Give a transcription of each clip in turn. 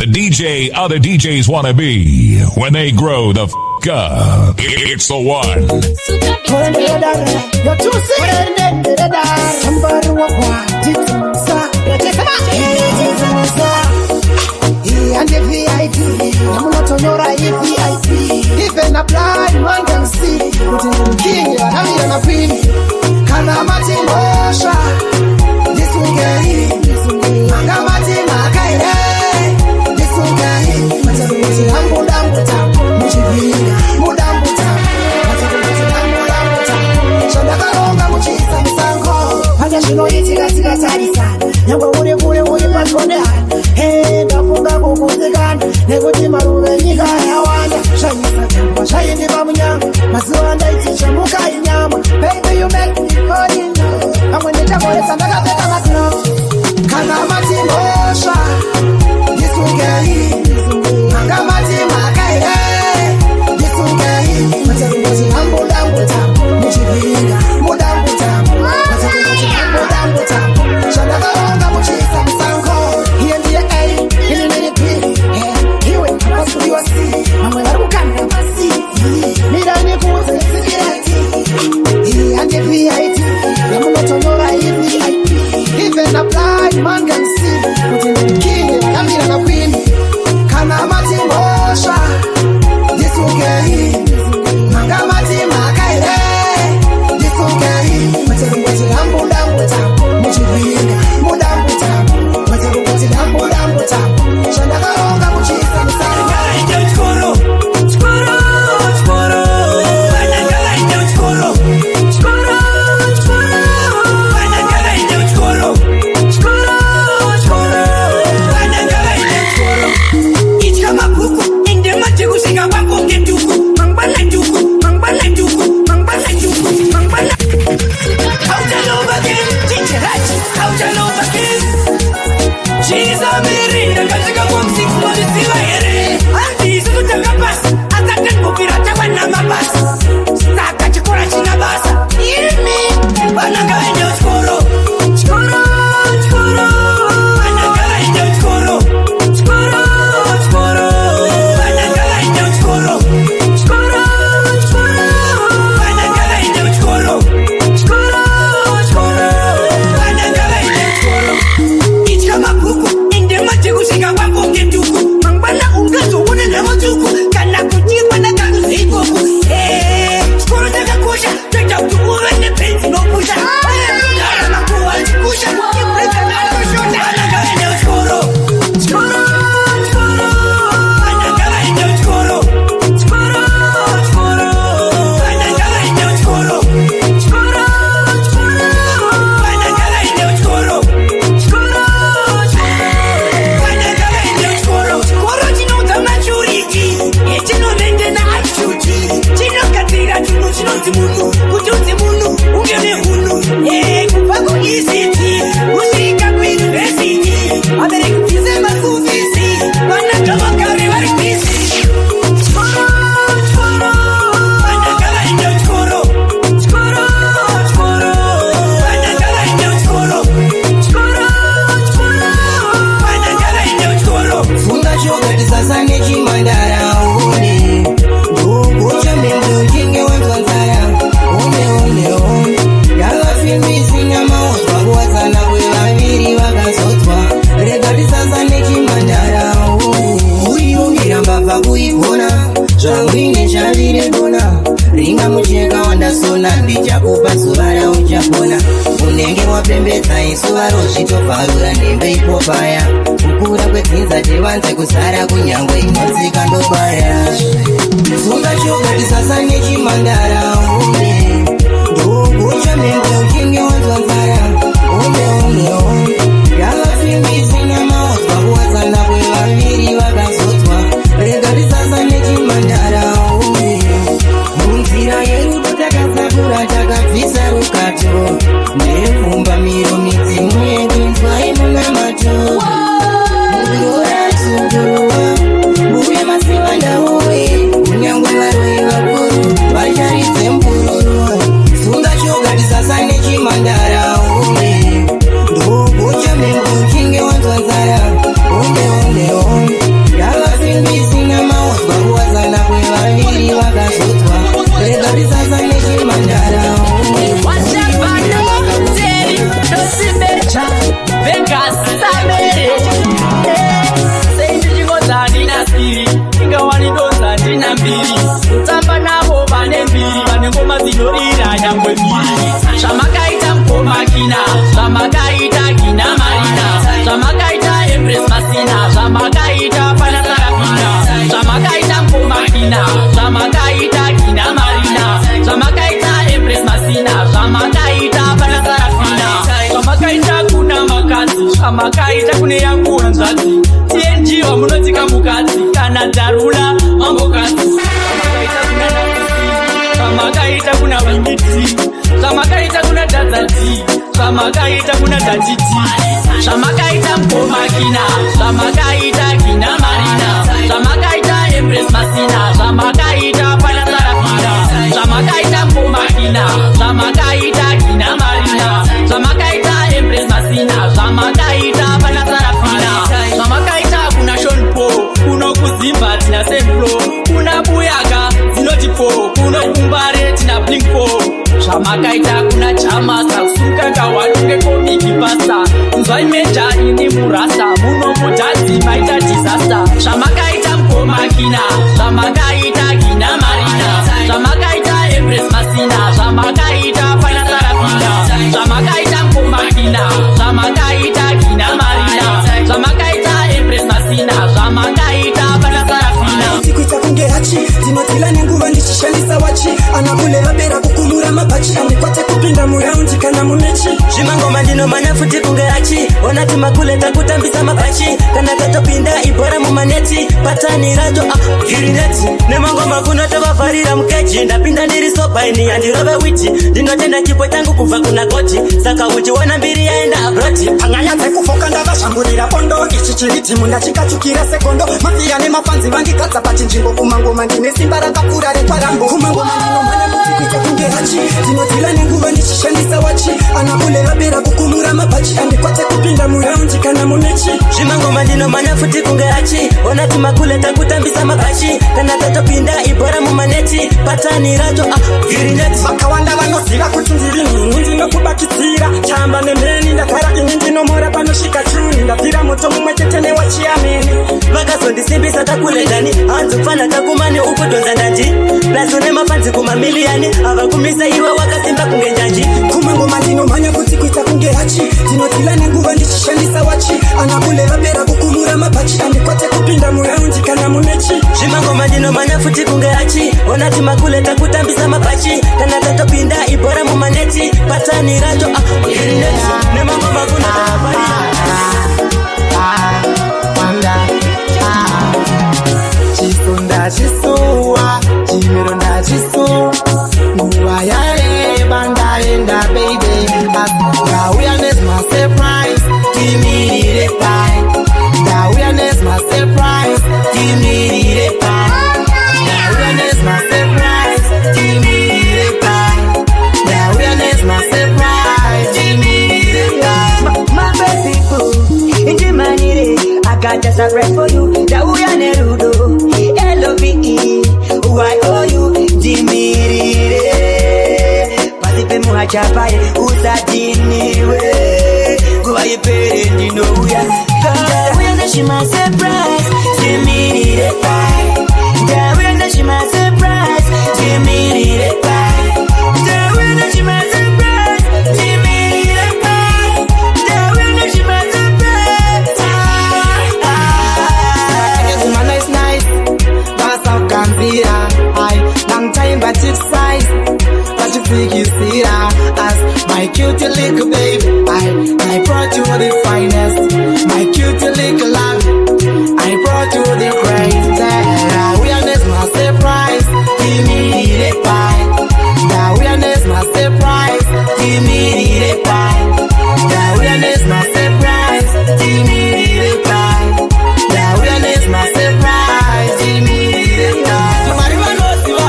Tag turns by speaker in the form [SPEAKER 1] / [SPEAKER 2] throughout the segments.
[SPEAKER 1] The DJ other DJs wanna be when they grow the up. It's the one.
[SPEAKER 2] And the VIP, I'm not on your VIP. Even a blind man can see. King, I'm in a queen. Can I imagine Russia? This will get him. Magamati Makaire. This will get him. Mudambuta. Muchivinga. Mudambuta. Shandakaronga muchisa misango. Hata shino itika sana. Nyamba ule patonde. Hey, ndafunga kukuzikana nekuti maruve nyika yawanda shanyisa chamba shayindi pamunyanga mazuva ndaitisha muka inyama baby you make me fall in love pamwe nditakoresa ndakapfeka matino kana matimosha ndisungei angamati makaire ndisungei matarungozi ambudambuta muchivinga mudambuta matarungozi ambudambuta shandakaronga muchisa misango even a blind man can see. King, I'm in a queen. Can I mati mosha? This will get him. Magamati makaire. This will get him. Matarungozi ambudambuta. Muchivinga mudambuta. Matarungozi ambudambuta. Shandakaronga muchisa misango.
[SPEAKER 3] Sunga sugar, this is a Sanji Mandara. Zamakaita kuna tatiti Zamakaita mkomakina Zamakaita kina marina Zamakaita empress masina Zamakaita pana tarafina Zamakaita mkomakina Zamakaita kina marina Zamakaita empress masina Zamakaita pana tarafina Zamakaita kuna shonpo Kuno kuzimba tina semplo Kuna buyaga zinotipo Kuno kumbare tina blinkpo Zamakaita kuna chama Sausuka kawaluke komiki pasta Nzwa imeja ini murasa Muno mojazi maita disaster Zamakaita mkomakina Zamakaita kina marina Zamakaita empress masina Zamakaita pana tarafina Zamakaita mkomakina Zamakaita kina marina Zamakaita empress masina Zamakaita pana tarafina
[SPEAKER 2] Tikuita kungerachi Zinotila ninguwa nishishalisa wachi Anabule mabera kukumura mabachi Amikwate kupinda muraundi kana munechi
[SPEAKER 4] Jimango mandino manafuti kungerachi Onati makuleta kutambisa mabachi Kana kato pinda ibora mumaneti Patani rajo hirineti Nemango makuna toba farira mkechi Ndapinda ndiri sopa ini yandirobe wichi Dinotenda kipo tangu kufa kuna kochi Saka uchi wana mbiri yaenda abroti
[SPEAKER 2] Angayate kufoka ndava shambulira pondo Ichichiriti munda chikachukira sekondo Mafia ni mafanzi vangi katsa pachi njimbo Kumango mandine simbara kapurare kwa rambo Kumango mandino mana kukuita kungerachi Zinotila ninguwa nishishalisa wachi Anabule mabera kukumura mabachi Amikwate kupinda muraundi kana munechi
[SPEAKER 4] Jimango mandino manafuti kungerachi Onati makuleta kutambisa mabachi Kana kato pinda ibora mumaneti Patani rajo hirineti
[SPEAKER 2] Makawanda vanosira kuti ndiri nini ndinokubakitsira chamba nemheni ndakara ini ndinomora panoshika chuni ndapfira moto mumwe chete newachiameni
[SPEAKER 4] vakazondisimbisa takuledani hanzi kufana takumani ukudonza ndanji plazo nemafanzi kumamiliyani avakumisa iwe wakasimba kunge njanji
[SPEAKER 2] kumangoma ndinomhanya kuti kuita kunge hachi ndinotila nenguva ndichishandisa wachi anabule vapera kukumura mabachi andikwate kupinda muraundi kana munechi
[SPEAKER 4] zvimangoma ndinomhanya futi kunge hachi onati makuleta kutambisa mabachi kana tatopinda ibora mumaneti patani rajo hirineti nemangoma kuna
[SPEAKER 2] Chisunda chisuwa, chimero ndachisu Nguwa yareba ndaenda baby Awareness my surprise, give me the pie Awareness my surprise, give me the pie Awareness my surprise, give me the pie Awareness my surprise, give me the pie
[SPEAKER 4] My baby boo, in Germany I got just a breath for you Dauya Nerudo, L-O-V-E Why owe you, Dimirire Pasipe muhachapaye, usadiniwe Kuwa yipere ndinouya Dauya nashima surprise, Dimirire pai Dauya nashima surprise, Dimirire pai Dauya nashima surprise, Dimirire pai Dauya nashima surprise
[SPEAKER 2] Woman is nice, that's how Gambia long time but it's size But you think you see that as my cutie little baby I brought you the finest My cutie little love I brought you the greatest Awareness my surprise Give me the pie Awareness my surprise Give me the pie Awareness my surprise Give me the pie Awareness my surprise Give me the pie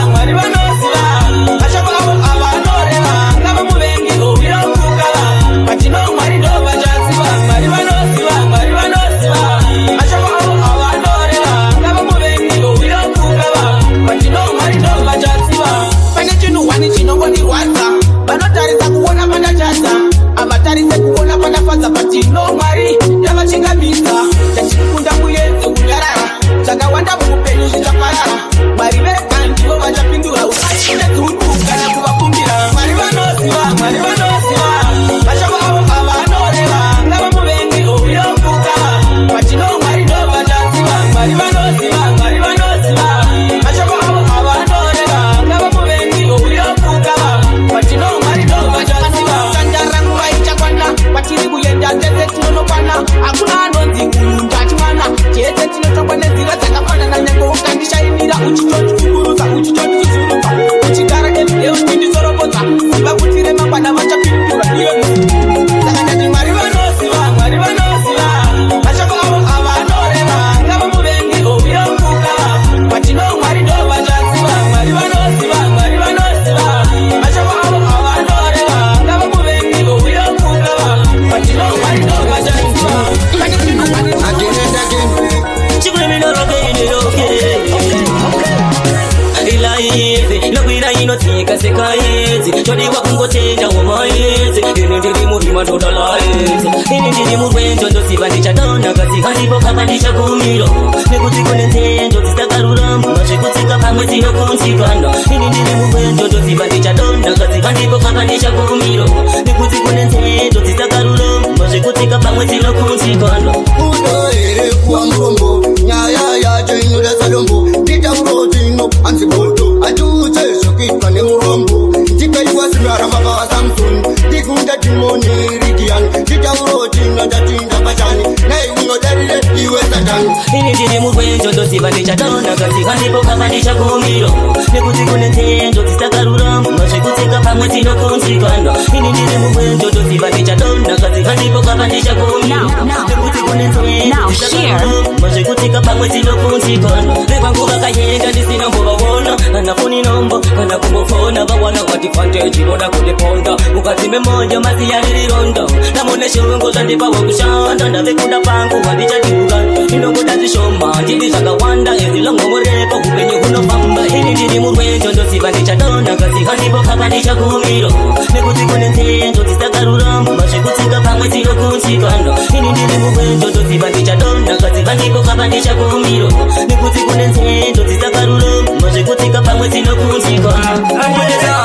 [SPEAKER 4] kunzikana. Ini ndiri mugwenjo toziva ndichadonda kaziva ndipo kakandisha kumiro. Nekuti kune nzeto dzisakaruro mazvekutika pamwe dzinokunzikana.
[SPEAKER 5] Uno ere kuangombo nyaya yacho inorasa dombo nditauro dzino anziboto atiudze zvokitwa nemurombo ndikaiwa zimaramba pasamsoni ndikunda timoni ridiani nditauro dzino ndatinda pachani nai unodarire iwe satani.
[SPEAKER 4] Ini ndiri mugwenjo toziva ndichadonda kaziva ndipo kakandisha kumiro. Nekuti kune nzeto dzisakaruro mazvekutika pamwe dzinokunzikana. Ini ndiri mugwenjo toziva ndichadonda kaziva ndipo kakandisha kumiro. Nekuti kune nzeto mazvekutika pamwe dzinokunzikana. Nepanguva kayenda ndisina mbovavona kana foni nombo kana kumbofona vawana advantage voda kundiponda mukati memoyo maziya ririrondo namone shungu zvandipawo kushanda ndave kuda pangu handichadiuka inongoda zvishoma ndiri zvakawanda ezilongo murepo upenyu hunofamba. Ini ndiri murwenjo ndoziva ndichadonda kaziva ndipo kapa ndichakumiro. Nekuti kune nzeto dzisakarura mazvekutika pamwe dzinokunzikana. Ini ndiri murwenjo ndoziva ndichadonda kaziva ndipo kapa ndichakumiro. Nekuti kune nzeto dzisakarura mazvekutika pamwe dzinokunzikana.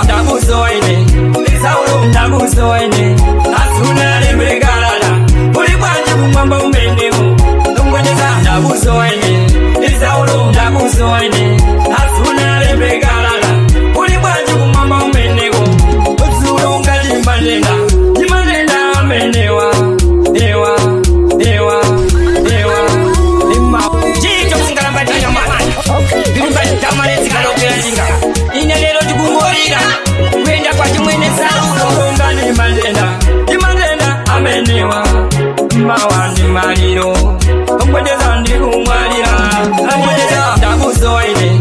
[SPEAKER 3] Ndakuzoine Isauro ndakuzoine Asuna lembegalala Uli kwanje kumwamba umeneko Nungwendeza ndakuzoine Isauro ndakuzoine Asuna lembegalala Uli kwanje kumwamba umeneko Uzuro ungalimba njenda Jimandenda amenewa Ewa Ewa Ewa Lima Jito singalamba janyamana Bilimba tamale zikalokela jinga Inelero jikungorira Kwenda kwa chimwene Saulo Ungani Mandenda ameniwa Mawani maliro Ongwedeza ndikumwalira Ongwedeza ndakuzoine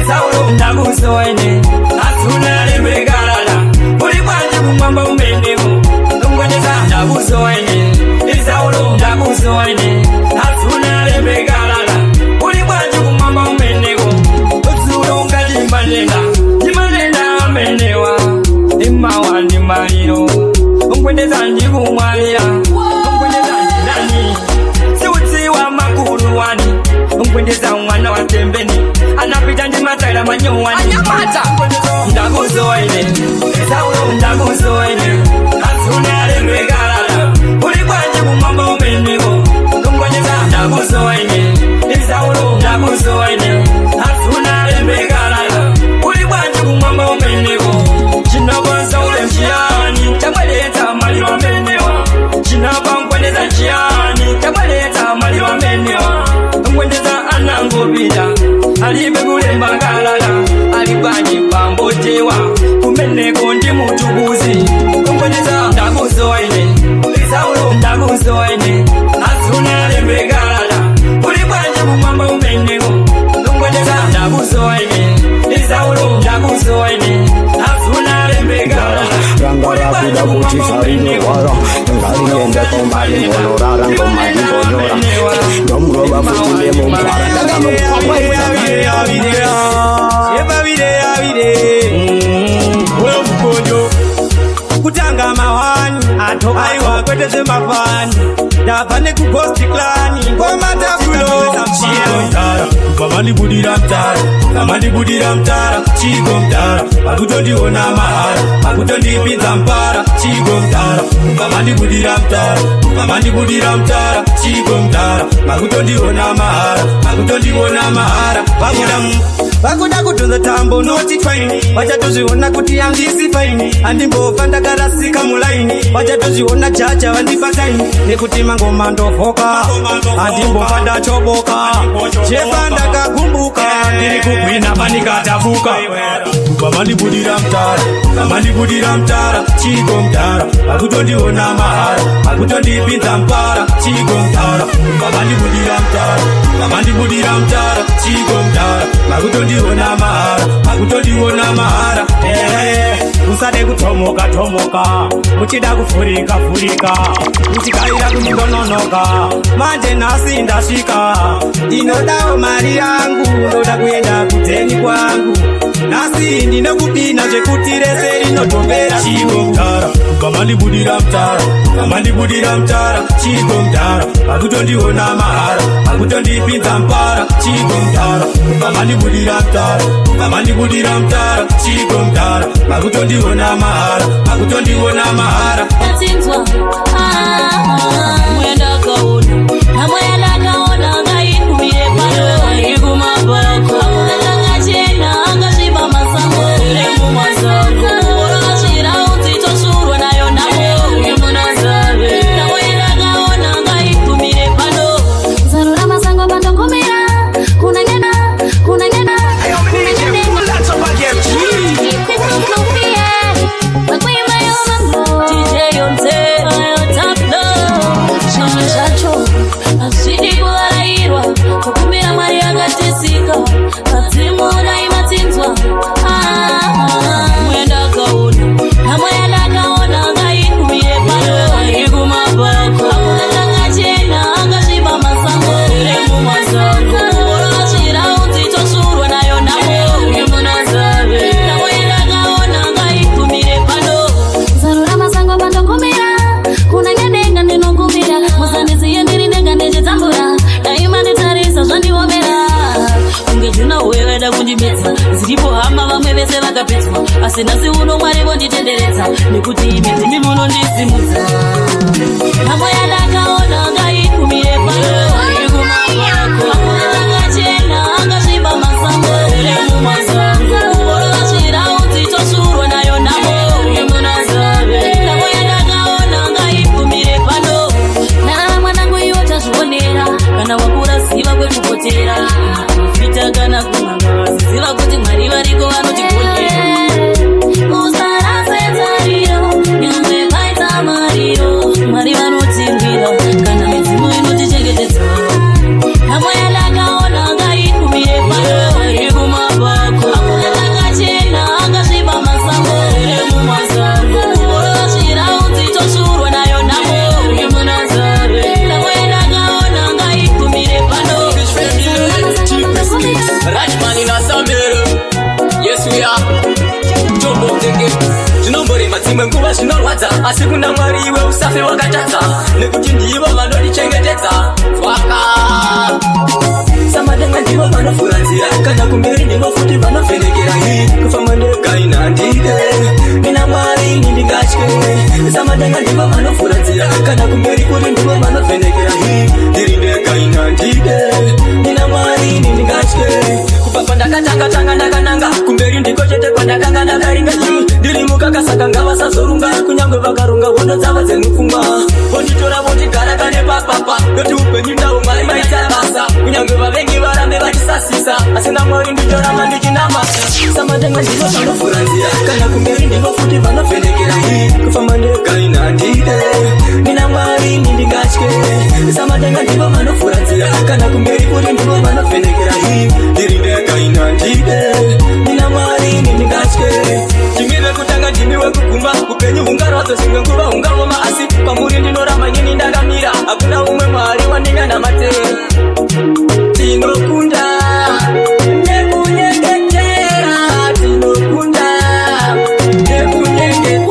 [SPEAKER 3] Saulo ndakuzoine Asuna lembegalala Uli kwanje kumwamba umeneko Ongwedeza ndakuzoine Saulo ndakuzoine Asuna lembegalala Uli kwanje kumwamba umeneko Uzuro ungalimba njenda Jimandenda amenewa Imawani maliro Ongwendeza ndikumwalira Ongwendeza ndilani Siutsiwa makulu wani Ongwendeza mwana wa tembeni Anapita ndimataila manyowani Anyamata Ndakuzoine Saulo ndakuzoine Asuna lembegalala Uli kwanje kumwamba umeneko Ongwendeza ndakuzoine Saulo ndakuzoine Asuna lembegalala Uli kwanje kumwamba umeneko Chinakwanza ule mchiani Chamweleta mali wamenewa Chinakwankwendeza nchiani Chamweleta mali wamenewa Mwendeza anangopita Alibe kulemba galala Alibanyi pambotewa Kumeneko ndi mutukuzi Mwendeza ndakuzoine Saulo ndakuzoine Asuna lembe galala Uli kwanje kumwamba umeneko Mwendeza ndakuzoine Saulo ndakuzoine Asuna lembe galala
[SPEAKER 6] Rangara kuda kuti sarino wara Ngari yende komari bonora rango magi bonora Domroba futi lemo mpara Ndagano kwa
[SPEAKER 3] Wewe mkonjo Kutanga mawani Aiwa kwete zemafani Dafane kuposti klani Kwa matakulo Chigo mtara Kamani budira mtara Kamani budira mtara Chigo mtara Makutondi ona mahara Makutondi pizza mpara Chigo mtara Kamani budira mtara Kamani budira mtara Chigo mtara Makutondi ona mahara Makutondi ona mahara Bakuda kutunza tambo noti faini Wacha tuziona kuti andisi faini Andimbofa ndakarasika mulaini Wacha tuziona chacha wandipataini Nekuti mangoma ndofoka Andimbofa ndachoboka Chefa ndakakumbuka Ndiri kukwina panikatavuka Kamani budira mtara Kamani budira mtara Chigo mtara Makutondiona mahara Makutondipinza mpara Chigo mtara Kamani budira mtara Kamani budira mtara Chigo mtara Makutondiona mahara Makutondiona mahara Usade kutomoka tomoka Muchida kufurika furika Muchikaira kunikononoka Manje nasi ndashika Ndinodao mali yangu Ndoda kuenda kuteni kwangu Nasi ndinokupina Zvekuti rese rinotopera
[SPEAKER 7] Chigo mtara
[SPEAKER 3] Kamali budira mtara, chiko mtara. Akutondiona mahara, akutondipinza mpara, chiko mtara. Kamali budira mtara, chiko mtara. Akutondiona mahara, akutondiona mahara.
[SPEAKER 7] Yatinzwa, mwenda kaona, na mwenda kaona, ngaikumire pano, igumabako. Akutanga chena, angashiba masango, lemu masango. Orachira utito shurwa nayo namo, imunazabe. Na mwenda kaona, ngaikumire pano. Zarura masango bando kumira, kuna ngena. Ayo mene, let's up again. Ziripo hama vamwe vese vakapedzwa, asi nhasi uno Mwari vonditenderedza, nekuti imi ndimi munondisimudza. Nhamo yandakaona ngaikumire pano, igumabako. Akutanga chena, angasviba masango, lemu masango. Orachira udzito shurwa nayo namo, imunazabe. Nhamo yandakaona ngaikumire pano. Na mwanangu iwo tazvionera, kana wakura ziva kwekupotera. Fita kana kumanga, ziva kuti Mwari variko vanotigonera. Usarasetariro, nyangwe vaita mariro. Mwari vanotimbira, kana midzimu inotichengetedza. Nhamo yandakaona ngaikumire pano, igumabako. Akutanga chena, angasviba masango, lemu masango. Orachira udzito shurwa nayo namo, imunazabe. Nhamo yandakaona ngaikumire pano.
[SPEAKER 4] Rajman in a summer. Yes, we are. Jumbo teke. Zinombori matsimwe nguva zvinorwadza, asi kuna Mwari iwe usafe wakatadza, nekuti ndivo vanodichengetedza. Twaka samadenga ndivo vanofuranzira, kana kumberi ndivo futi vanovhenekera. Kufamba ndega ndide, mina Mwari ini ndingatye. Samadenga ndivo vanofuranzira, kana kumberi kuti ndivo vanovhenekera. Ndiri ndega ndide, mina Mwari ini ndingatye. Kupapa ndakatanga ndakananga, kumberi ndiko chete kwandakanga ndakaringa. Ndiri mukakasaka ngavasazorunga, kunyangwe vakarunga hondo dzavo dzemupfungwa. Vonditora vondigara kane papapa, noti upenyu ndavo Mwari maita basa. Kunyangwe vavengi varambe vachisasisa, asina Mwari nditorama ndichinamasa. Samadenga ndivo vanofuranzira, kana kumberi ndivo futi vanovhenekera. Kufamba ndega ndide, mina Mwari ini ndingatye. Samadenga ndivo vanofuranzira, kana kumberi kuti ndivo vanovhenekera. Ndiri ndega ndide, mina Mwari ini ndingatye. Ndimire kutanga ndimi wekuguma, upenyu hungarwadza zvimwe nguva hungavoma, asi kwamuri ndinoramba nyini ndakamira. Hakuna umwe Mwari wandinganamatera. Tinokunda nekunyengetera, tinokunda nekunyengetera.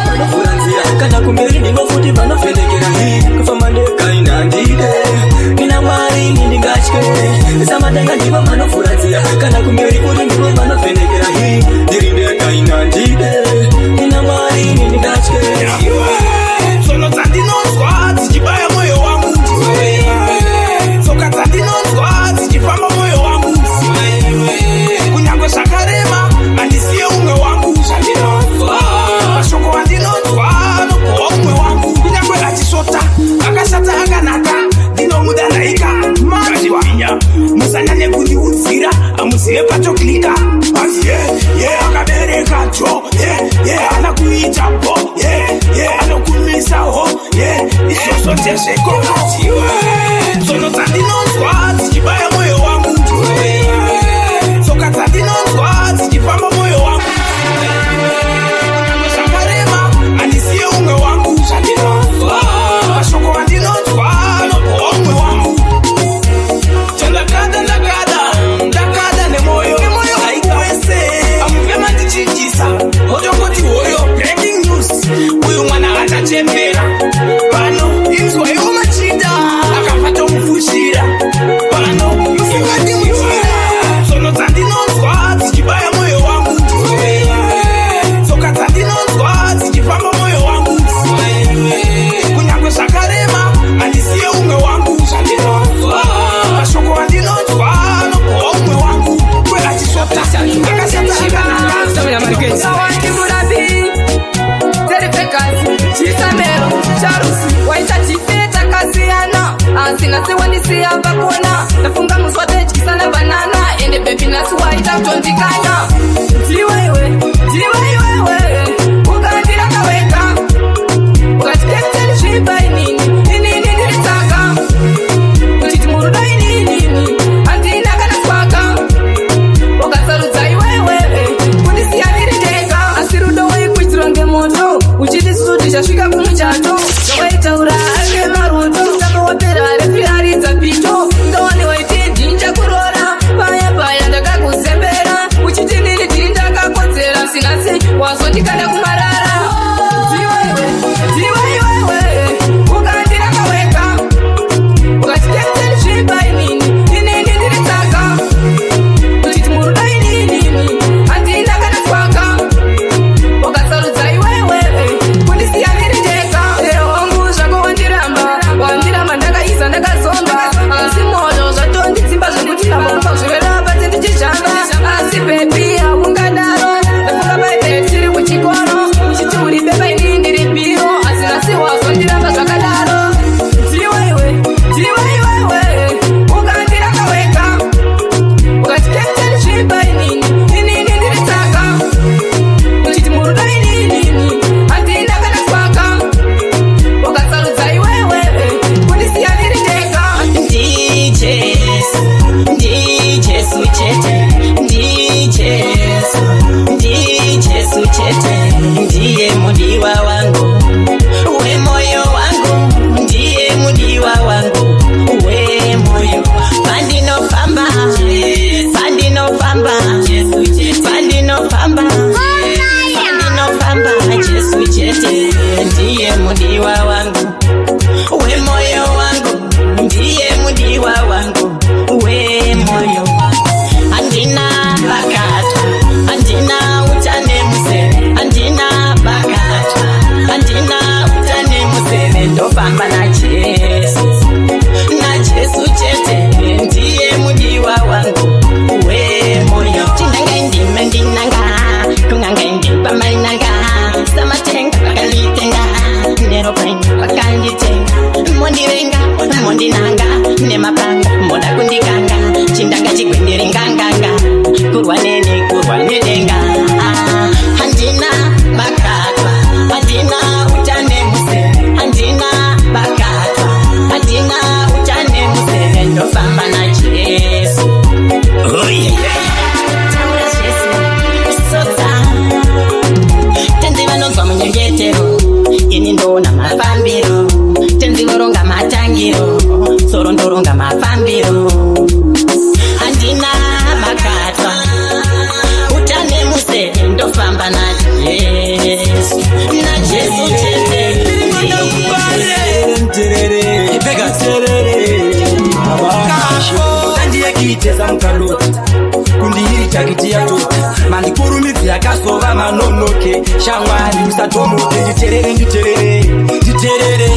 [SPEAKER 4] Vanofuranzira, kana kumberi ndivo futi vanovhenekera. Kufamba ndega ndide, mina Mwari ini ndingatye. Samadenga ndivo vanofuranzira, kana kumberi kuti ndivo vanovhenekera. Ndiri ndega ndide, mina Mwari ini ndingatye.
[SPEAKER 8] Sono dzandinonzwa dzichibaya mwoyo wangu, tsoka dzandinonzwa dzichifamba mwoyo wangu. Kunyangwe zvakarema handisiye umwe wangu, zvandinonzwa mashoko andinonzwa anopuwa umwe wangu. Kunyangwe achisvota akashata akanaka, ndinomuda ndaika mazvinya. Musanyanye kundiudzira, hamuzive patoklika. Akabereka jo, anakuita bo, anokumisawo, izvozvo ndezvekokotiwe. Tsono dzandinonzwa dzichibaya mwoyo wangu, tsoka dzandinonzwa dzichifamba mwoyo wangu. Zvakarema handisiye umwe wangu, zvandinonzwa mashoko andinonzwa anopuwa umwe wangu. Chandakada nemwoyo aikwese, amupema ndichinjisa, otongoti hoyo breaking news.
[SPEAKER 4] ndiye mudiwa wangu, we moyo wangu, ndiye mudiwa wangu, we moyo. Pandinofamba, pandinofamba, pandinofamba, pandinofamba, Jesu chete, ndiye mudiwa wangu, we moyo wangu, ndiye mudiwa wangu, we moyo. Andina bakata, andina utane musere, andina bakata, andina utane musere, ndofamba na Jesu, na Jesu chete, ndiye mudiwa wangu, we moyo. Chinanga indime ndinanga, kunganga indimba mainanga, samatenga bakalitenga, ndero paini bakanditenga, mondirenga, mondinanga, nemapanga, moda kundikanga, chindanga chikwendere nganganga, kurwa nene, kurwa nedenga. Andina bakatwa, andina utane musere, andina bakatwa, andina utane musere, ndofamba na Jesu. Oh yeah. Tenziva nonzwa munyengetero, ini ndona mafambiro, tenzivoronga matangiro, soro ndoronga mafambiro. Andina bakatwa, utane musere, ndofamba na Jesu, na Jesu chete.
[SPEAKER 3] Andiye kiteza mkalota kundiita kitia tota mandikurumidzi yakasova manonoke shamwari usatomoke nditerere nditerere nditerere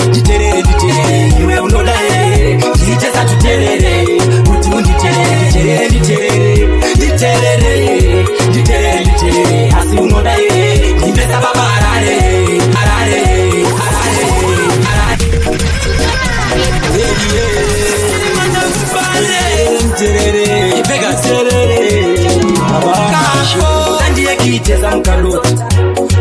[SPEAKER 3] nditerere nditerere iwe unoda here ndiitesa tuterere kuti unditerere nditerere nditerere nditerere nditerere nditerere asi unoda here ndimbesa baba arare arare arare andiye kiteza mkalota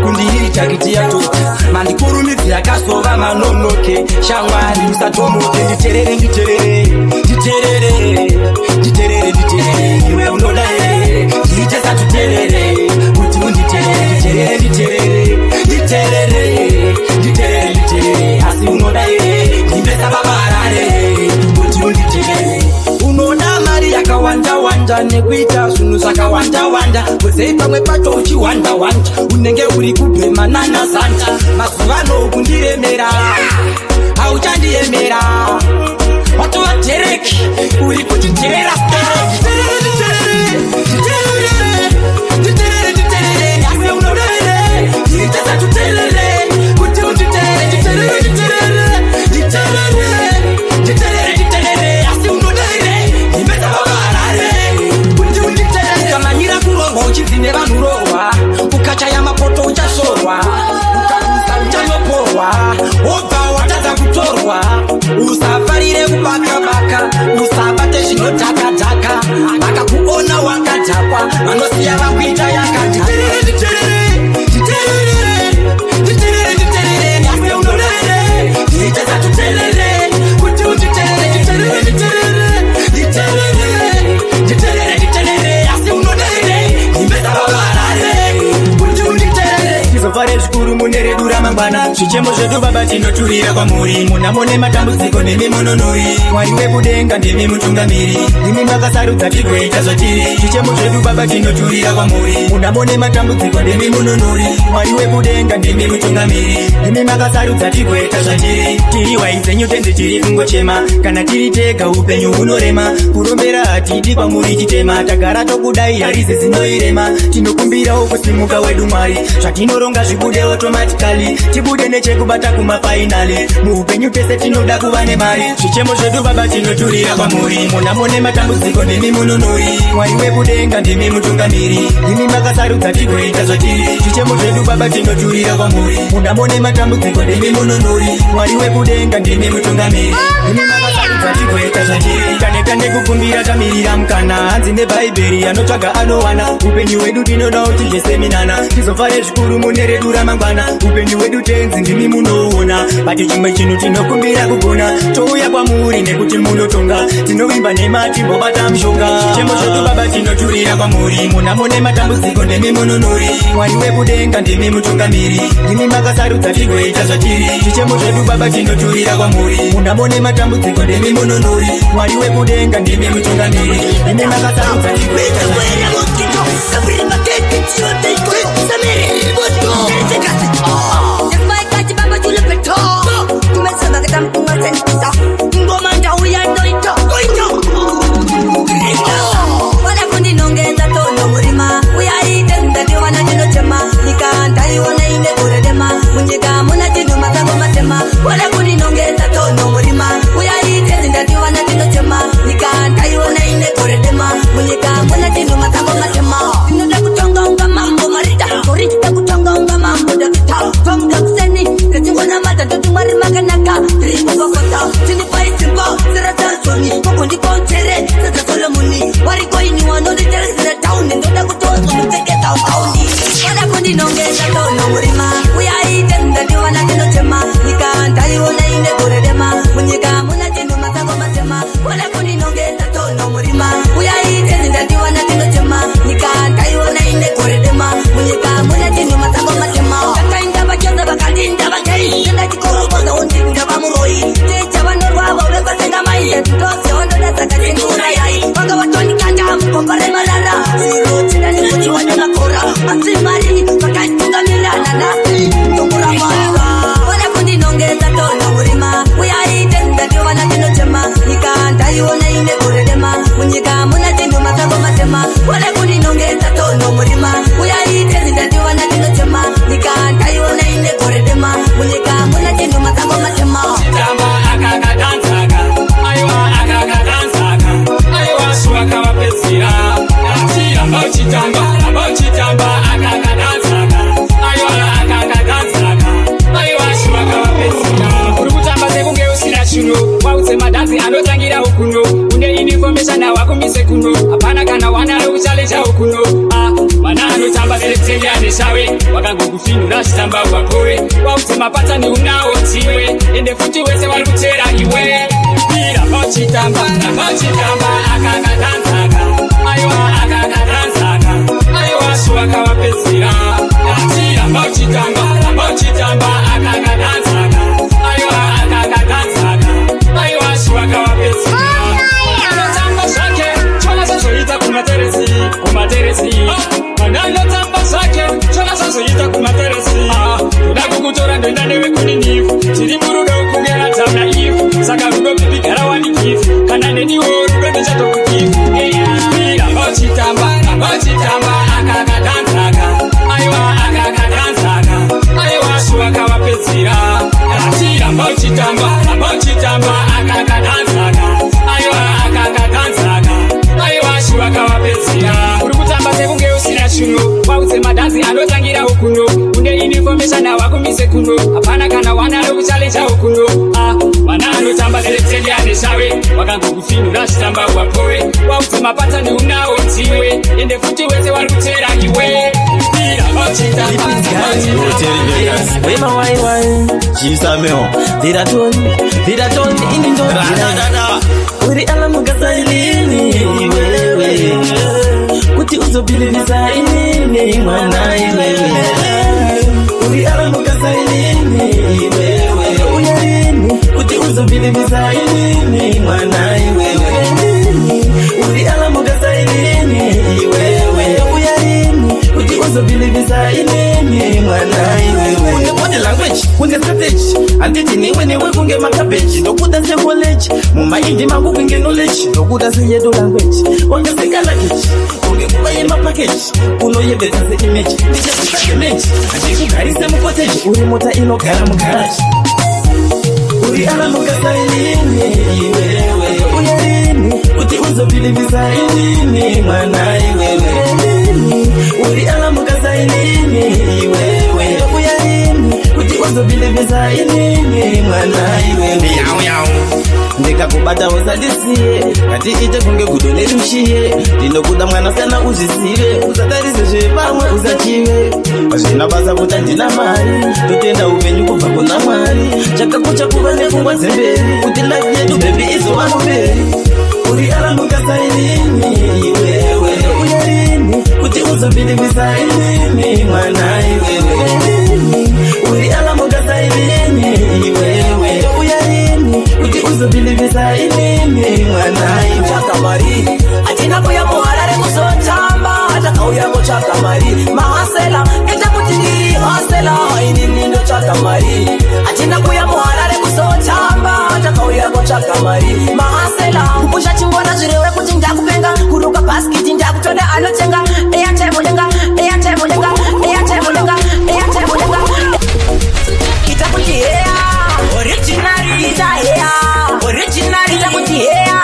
[SPEAKER 3] kundiita kitia tota mandikurumidzi yakasova manonoke shamwari usatomoke nditerere nditerere nditerere nditerere nditerere iwe unoda here ndiitesa tuterere kuti unditerere nditerere nditerere nditerere nditerere asi unoda here ndimbesa baba arare kuti unditerere. Unoda mari yakawanda wanda nekuita zvinhu zvakawanda wanda, kwezei pamwe pacho uchiwanda wanda, unenge uri kubhema nanazanda. Mazuva ano kundiremera, hauchandiemera, watova tereki, uri kutiterera uchizine vanhurohwa ukachaya mapoto uchashorwa ukamusa uchanoporwa wobva watadza kutorwa. Usafarire kubaka-baka, usabate zvinodhaka-dhaka, vakakuona wakadhakwa vanosiya vakuita yakadhaka. Nyase unorere ndiitesa tuterere kuti unditerere nditerere nditerere nditerere nditerere nditerere asi unorere ndimbesa vavarare kuti unditerere. Tizofare zvikuru mune redu ramangwana, zvichemo zvedu baba tinoturira kwamuri. Munamone matambudziko nemi munonori, Mwari wekudenga ndimi mutungamiri, imi makasarudza tigoita zvatiri. Zvichemo zvedu baba tinoturira kwamuri. Munamone matambudziko nemi munonori, Mwari wekudenga ndimi mutungamiri, imi makasarudza tigoita zvatiri. Tiri wai dzenyu tenzi tiri kungochema, kana tiri tega upenyu hunorema. Kurombera hatidi kwamuri chitema, tagara tokudai harizi zinoirema. Tinokumbirawo kusimuka wedu Mwari, zvatinoronga zvibude automatically, tibude nechekubata kumafainali. Muupenyu tese tinoda kuva nemari, zvichemo zvedu baba tinoturira kwamuri. Munamone matambudziko nemi munonori, Mwari wekudenga ndimi mutungamiri, imi makasarudza tigoita zvatiri. Zvichemo zvedu baba tinoturira kwamuri. Munamone matambudziko nemi munonori, Mwari wekudenga ndimi mutungamiri, imi makasarudza zvatikoita zvatiri kaneka nekukumbira tamirira mukana hanzi nebhaibheri anotsvaga anowana upenyu hwedu tinoda uchidye seminana tizofare zvikuru mune redu ramangwana upenyu hwedu tenzi ndimi munoona bati chimwe chinhu tinokumbira kugona touya kwamuri nekuti munotonga tinovimba nhema timbobata mushonga chemo zvedu baba tinoturira kwamuri munamo nematambudziko ndimi munonori mwari wekudenga ndimi mutungamiri ndimi makasarudza tigoita zvatiri chichemo zvedu baba tinoturira kwamuri munamo nematambudziko ndimi munonori mwari wekudenga ndimi mutungamiri ndimi makasarudza tigoita anotangira ukuno une information wakumise kuno hapana kana wana rekuchallenge ukuno mana anotamba veretenge aneshawe wakangokufinura chitamba wakowe wautema patani unawo tiwe ende futi wese vari kutera iwe bira pachitamba akakadanzaka aiwa akakadanzaka aiwa shuwakavapedzira atira pachitamba akakadanzaka aiwa akakadanzaka aiwa shuwakavapedzira anotamba zvake chona sazoita kumateresi mana anotamba zvake chona sazoita kumateresi toda kukutora ndoenda newe kuninifu tiri murudo kungera tamna ifu saka rudo pipigara wanikifu kana neniwo rudo ndichatokukifu ira pachitamba akakadanzaka aiwa akakadanzaka aiwa shuwakavapedzira atira pachitamba akakadanzaka aiwa akakadanzaka aiwa shuwakavapedzira uri kutamba sekunge usina shuno wautse madhanzi anotangira ukuno une information wakumise kuno hapana kana wana rekuchallenge ukuno mana anotamba neretenge aneshawe wakangokufinura chitamba wakowe wautse mapatani unawo tiwe ende futi wese vari kutera iwe bira pachitamba
[SPEAKER 9] uri alamugasailini wewe kuti uzobilivisa inini mwana iwewe uri alamugasailini wewe uyarini kuti uzobilivisa inini mwana iwewe uri alamugasailini wewe uyarini kuti uzobilivisa inini mwana iwewe unebody language kunge strategy anditi niwe newe kunge makabeji ndokuda se college mumaindi mangu kunge knowledge ndokuda se yedo language kunge se galageji kunge kubaye mapackage unoyebeta se image ndichesisa image andikugarise mukoteji uri mota inogara mugaraji uri alamugasailini wewe uyarini kuti uzobilivisa inini mwana iwewe uri alamugasailini wewe uyarini kuti uzobilivisa inini mwana iwewe ndikakubata usandisiye kati ite kunge gudo nerushiye ndinokuda mwana sana uzisive usatarise zvepamwe usachive zvinabasa kuti ndina mari totenda upenyu kubva kuna mwari chakakucha kuva nepfungwa dzemberi kuti life yedu bebi izova muperi uri aramuka sainini iwewe uyarini kuti uzobhilivisa inini mwana iwewe uri aramuka sainini iwewe uyarini kuti uzobhilivisa inini mwana ichaka mari atina kuya muharare kuzotamba atakauya mochaka mari mahasela ita kuti ndiri hasela inini ndochaka mari atina kuya muharare kuzotamba atakauya mochaka mari mahasela kupusha chingona zvirewe kuti ndakupenga kuruka baskiti ndakutoda anotenga eyatemulenga eyatemulenga eyatemulenga eyatemulenga ita kuti heya original ita heya original ita kuti heya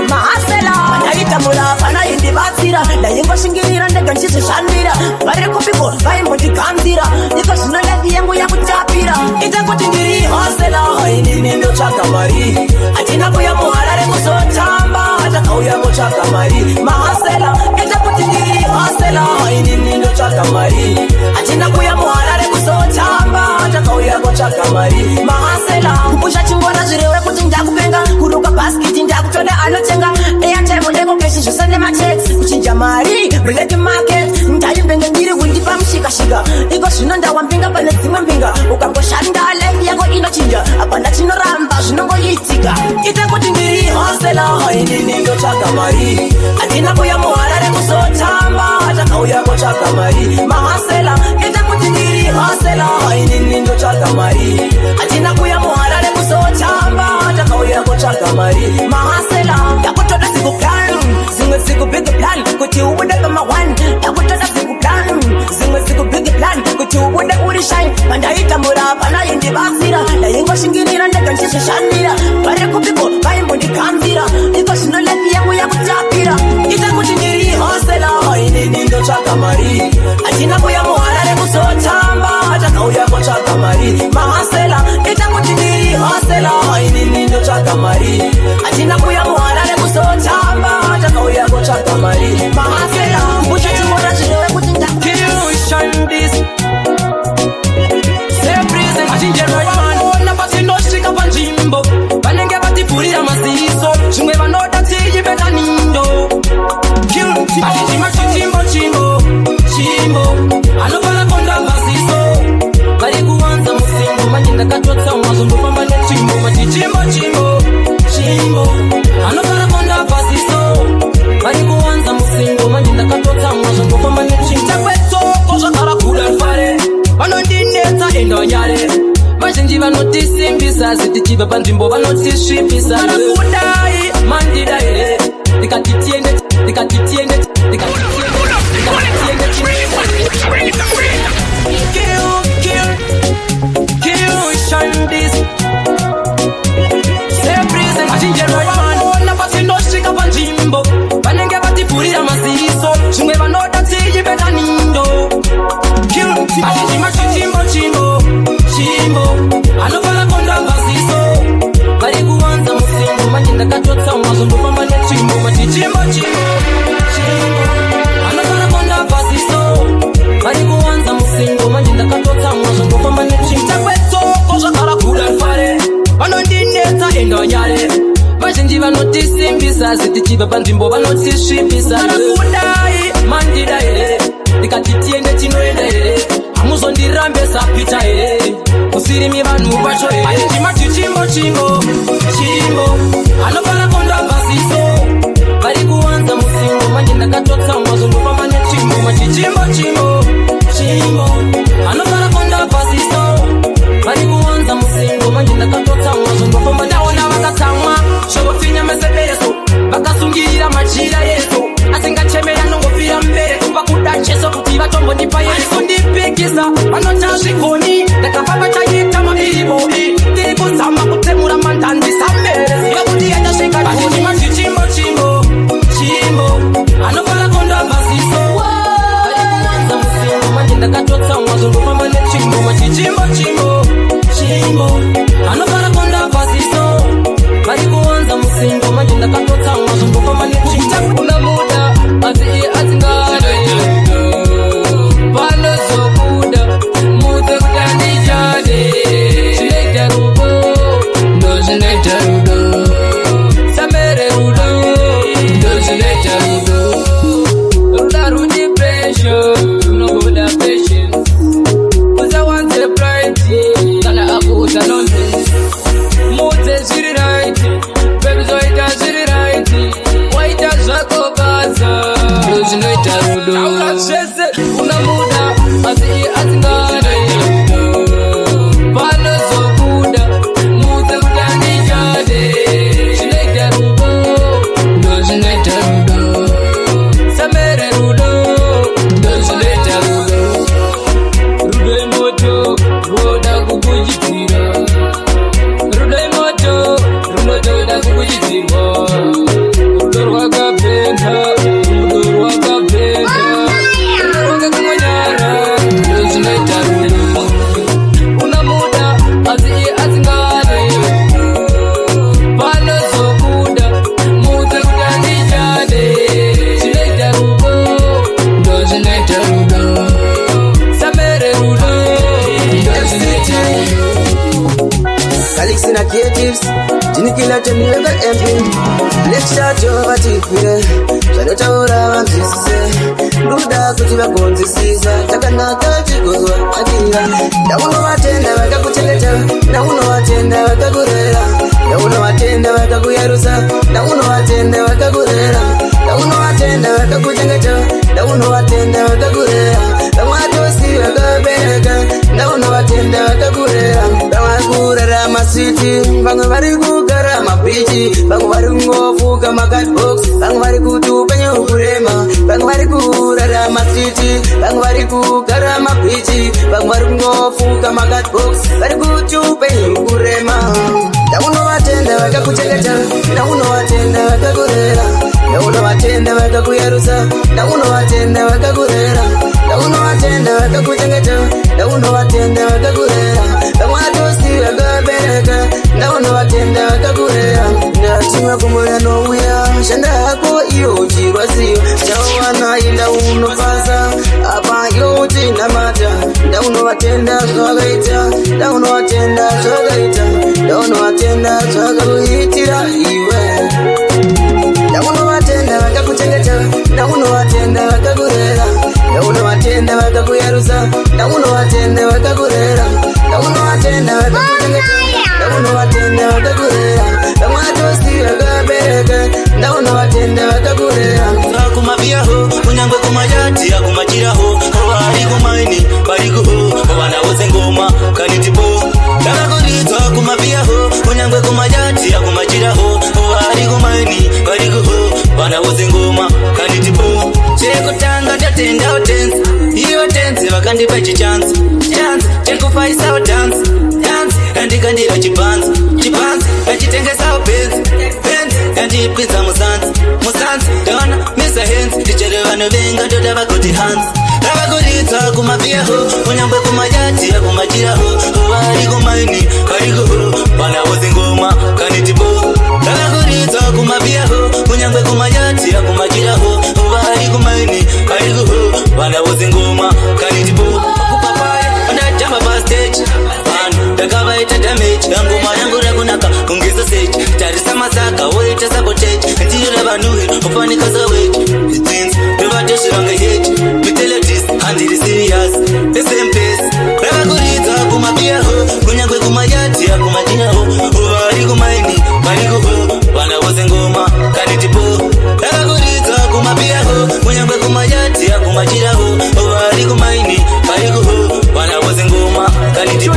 [SPEAKER 9] mahasela ndaitamura pana indibatsira ndaingoshingirira ndega ndichizvishandira vari kupiko vaimbotigambira iko zvino levi yangu yakutapira ita kuti ndiri hasela inini ndotsvaga mari atina kuya muharare kuzotamba atakauya motsvaga mari mahasela ita kuti ndiri hasela inini ndotsvaga mari atina kuya muharare kuzotamba atakauya motsvaga mari mahasela kupusha chingona zvirewe kuti ndakupenga kuruka baskiti ndakutoda anotenga airtime ndekokesi zvose nemateksi kuchinja mari black market ndaimbenge ndiri kundipa mushikashika iko zvino ndawambinga pane dzimwe mbinga ukangoshanda life yako inochinja apana chinoramba zvinongoitika ita kuti ndiri hasela inini ndotsvaga mari atina kuya muharare kuzotamba atakauya kotsvaga mari mahasela ita kuti ndiri hasela inini ndotsvaga mari atina kuya muharare kuzotamba atakauya kotsvaga mari mahasela yakutoda zikuplan zimwe zikubig plan kuti ubude kama one yakutoda zikuplan zimwe zikubig plan kuti ubude uri shine pandaitamura pana indibasira ndaingoshingirira ndega ndichizvishandira vari kupiko vaimbondikambira iko zvino levi yangu yakutapira ita kuti ndiri hasela inini ndotsvaga mari atina kuya muharare kuzotamba atakauya kotsvaga mari mahasela ita kuti ndiri hasela inini ndotsvaga mari atina kuya muharare kuzotamba atakauya kotsvaga mari mahasela uchachimora zvirewe kuti ndakiushandis achinjerwaimana patinosvika panzvimbo vanenge vativhurira maziso zvimwe vanoda tiibeka nindo achichimbo chimbo anofana konda maziso vari kuwanza musingo manje ndakatotsa mwazondofamba nechimbo machichimbo anofana konda maziso vari kuwanza musingo manje ndakatotsa mwazondofamba nechimbo chakwetoko zvakarakula fare vanondinetsa endonyare vazhinji vanotisimbisa zitichiva panzvimbo vanotisvipisa kudai mandida here ndikatitiende achinjerwaimana patinosvika panzvimbo vanenge vativhurira maziso zvimwe vanoda tiibeka nindo chimbo anofana konda maziso vari kuwanza musingo manje ndakatotsa mwazondofamba nechimbo machichimbo anofana konda maziso vari kuwanza musingo manje ndakatotsa mwazondofamba nechimbo chakwetoko zvakarakula fare vanondinetsa endonyare vazhinji vanotisimbisa zitichiva panzvimbo vanotisvipisa kudai mandida here ndikatitiende tinoenda here hamuzondirambe sapita here musirimi vanhu vacho here chichimbo anofana konda maziso vari kuwanza musingo manje ndakatotsa mwazondofamba nechimbo machichimbo anofana konda maziso vari kuwanza musingo manje ndakatotsa mwazondofamba ndaona vakatsamwa zvovofinya mesebeso vakasungirira machira yeso asingachemera nongofira mbere kumva kuda cheso kuti vatombondipa yeso ndipikisa vanota zvikoni ndakafamba chaita mairiboi tiri kuzama kutemura mandandisa mbere ziva kuti yachasvika chichimbo anofana konda maziso vari kuwanza musingo manje ndakatotsa mwazondofamba nechimbo machichimbo anofana konda maziso vari kuwanza
[SPEAKER 10] akatotsamwa zvongofamba nekuita kuna muda asi iye asingade panozobuda mudze kuti andishade zvinoita rudo ndo zvinoita rudo samere rudo ndo zvinoita rudo ruda rudi pressure runogoda patience usawanze pride kana akuudza nonsense mudze zviri right baby zoita zviri right waita zvako basa ndo zvinoita rudo aura zvese una muda asi iye asingade panozobuda mudze kuti andishade zvinoita rudo ndo zvinoita rudo samere rudo ndo zvinoita rudo rudo imoto roda kukuchidzira rudo imoto runotoda kukuchidzirwa rudo rwakapenda rudo rwakapenda rudo rwakakumanyara ndo zvinoita rudo una muda asi iye asingade panozobuda mudze kuti andishade zvinoita rudo ndo zvinoita rudo samere rudo ndo zvinoita rudo
[SPEAKER 11] Kalixina creatives, Jinikila Temiwega MP, Let's start over TV, Shanotaura Mamsise, Ruda Kutiva Gonzisa, Takanaka Chigozwa, Akira, Nauno Atenda Vakakucheleta, Nauno Atenda Vakagurera, Nauno Atenda Vakakuyarusa, Nauno Atenda Vakagurera, Nauno Atenda Vakakuchengeta, Nauno Atenda Vakagurera, Namatosi Vakabereka, Nauno Atenda Vakagurera, Namagurera Masiti, Bango Varigugara Mapichi, Bango Varungofuka Makatbox, Bango Varikutu Penyo Kurema, Bango Varigurera Masiti, Bango Varigugara Mapichi, Bango Varungofuka Makatbox, Varikutu Penyo Kurema, Nauno Atenda Vakakuchengeta, Nauno Atenda Vakagurera, Nauno Atenda Vakakuyarusa, Nauno Atenda Vakagurera, Nauno Atenda Vakakuchengeta, Nauno Atenda Vakagurera, Namatosi Vakabereka, Nauno Atenda Vakagurera, Ndatimwa kumura nouya, Shanda yako iyo chirwasiyo, Chawana inda unofasa, Apa iyo tinamata, Nauno Atenda zvakaita, Nauno Atenda zvakaita, Nauno Atenda zvakakuitira iwe. Nauno Atenda Vakakuchengeta, Nauno Atenda Vakagurera, Nauno Atenda Vakakuyarusa, Nauno Atenda Vakagurera, Nauno Atenda Vakakuchengeta, Nauno Atenda Vakagurera, Namatosi Vakabereka, Nauno Atenda Vakagurera.
[SPEAKER 9] Kumabiaho, kunyangwe kumajati, akumachiraho, vari kumaini, vari kuho, vana vose ngoma, kanitipo. Darakorita kumabiaho, kunyangwe kumajati, akumachiraho, vari kumaini, vari kuho, vana vose ngoma, kanitipo. Chekutanga tatenda utenzi, iyo tenzi vakandipa chichansi, chansi, chekufaisa utanzi, tanzi, kandikandira chipanzi, chipanzi, kachitengesa upenzi, penzi, kandipinza musanzi, musanzi, dona, misa hands, tichere vano venga toda vakoti hands. Davakorita kumabiaho, kunyangwe kumajati, akumachiraho, vari kumaini, vari kuho, vana vose ngoma, kanitipo. Davakorita kumabiaho, kunyangwe kumajati, akumachiraho, vari kumaini, vari kuho, vana vose ngoma, kanitipo. Kupapaya, andajamba pa stage, vanhu takavaita damage, ngoma yangu rakunaka, ungeza stage, tarisa masaka, woita sabotage, ndira vanhuhe, ufanika zaweti, things, tovateshi vange hate, viteletis, handiri serious, the same pace. Davakorita kumabiaho, kunyangwe kumajati, akumachiraho, vari kumaini, vari kuho, vana vose ngoma, kanitipo. Davakorita kumabiaho, kunyangwe kumajati, akumachiraho, vari kumaini, vari kuho, vana vose ngoma, kanitipo.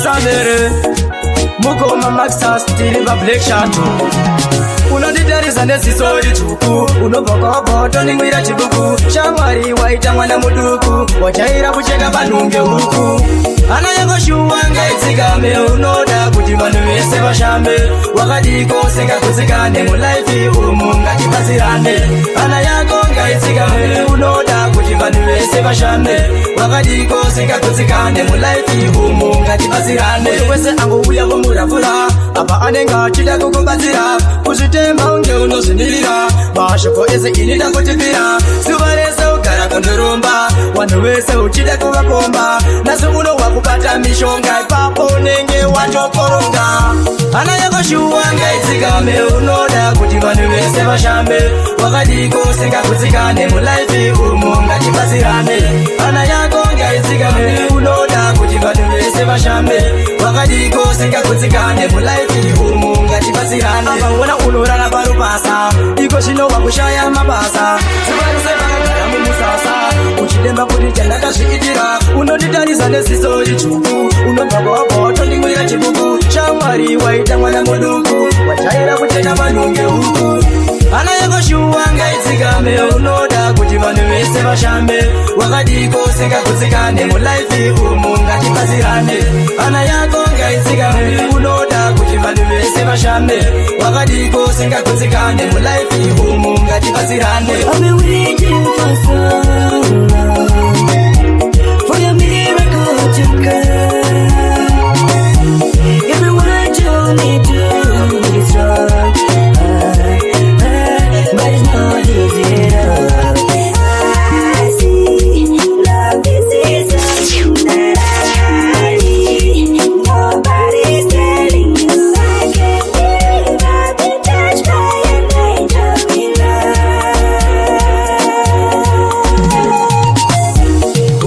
[SPEAKER 10] Samere Mukoma Maxas Tiriva Black Shadow unonditaridza neziso ritsvuku unobva kwaboto ningwira chibuku shamwari waita mwana muduku wajaira kucheka vanhu ngehuku hana yakoshuwa ngaitsikame unoda kuti vanhu vese vashambe wakadiko singakutsikane mulaifi umu ngatibatsirane hana yako ngaitsikame unoda kuti vanhu vese vashande vakadiko singakutsikane mulaifi umu ngatibatsirane wese angouya vomuravura apa anenge achida kukubatsira kuzvitemba unge unozvinirira mashoko ese inida kutipira zuva rese ugara kundorumba vanhu vese uchida kuvapomba nasi uno wakubata mishonga ipapo unenge watokoronga hana yakashuwa ngaitsikame unoda kuti vanhu vese vashambe wakadiko singakutsikane mulaifi umu ngatibatsirane hana yako ngaitsikame unoda kuti vanhu vese vashambe wakadiko singakutsikane mulaifi umu ngatibatsirane vangona unorara parupasa iko zvino wakushaya mabasa sivaruse vakagara mumusasa uchidemba kuti chandakazviitira unonditarisa neziso ritsvuku unobva kwawabva watondimwira chibuku shamwari waita mwana muduku wajaira kutenda vanhu ngehuku hana yakoshuwa ngaitsikame unoda kuti vanhu vese vashambe wakadiko singakutsikane mulaifi umu ngatibatsirane hana yako ngaitsikame unoda kuti vanhu vese vashambe wakadiko singakutsikane mulaifi umu ngatibatsirane
[SPEAKER 12] I've been waiting for so long for your miracle to come. Everyone told me to be strong, but it's not easy at all. I see love is something that I need. Nobody's telling you I can't live. I've been touched by an angel in love.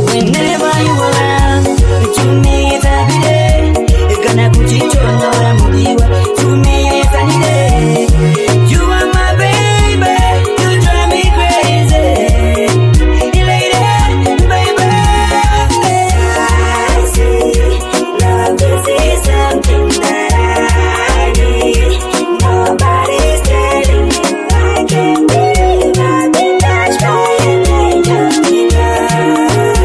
[SPEAKER 12] Whenever you around, to me it's every day. You're gonna put it on your mudiwa. To me it's any day. You are my baby, you drive me crazy. Lady, baby, I see love is something that I need. Nobody's telling you I can't live. I've been touched by an angel in love.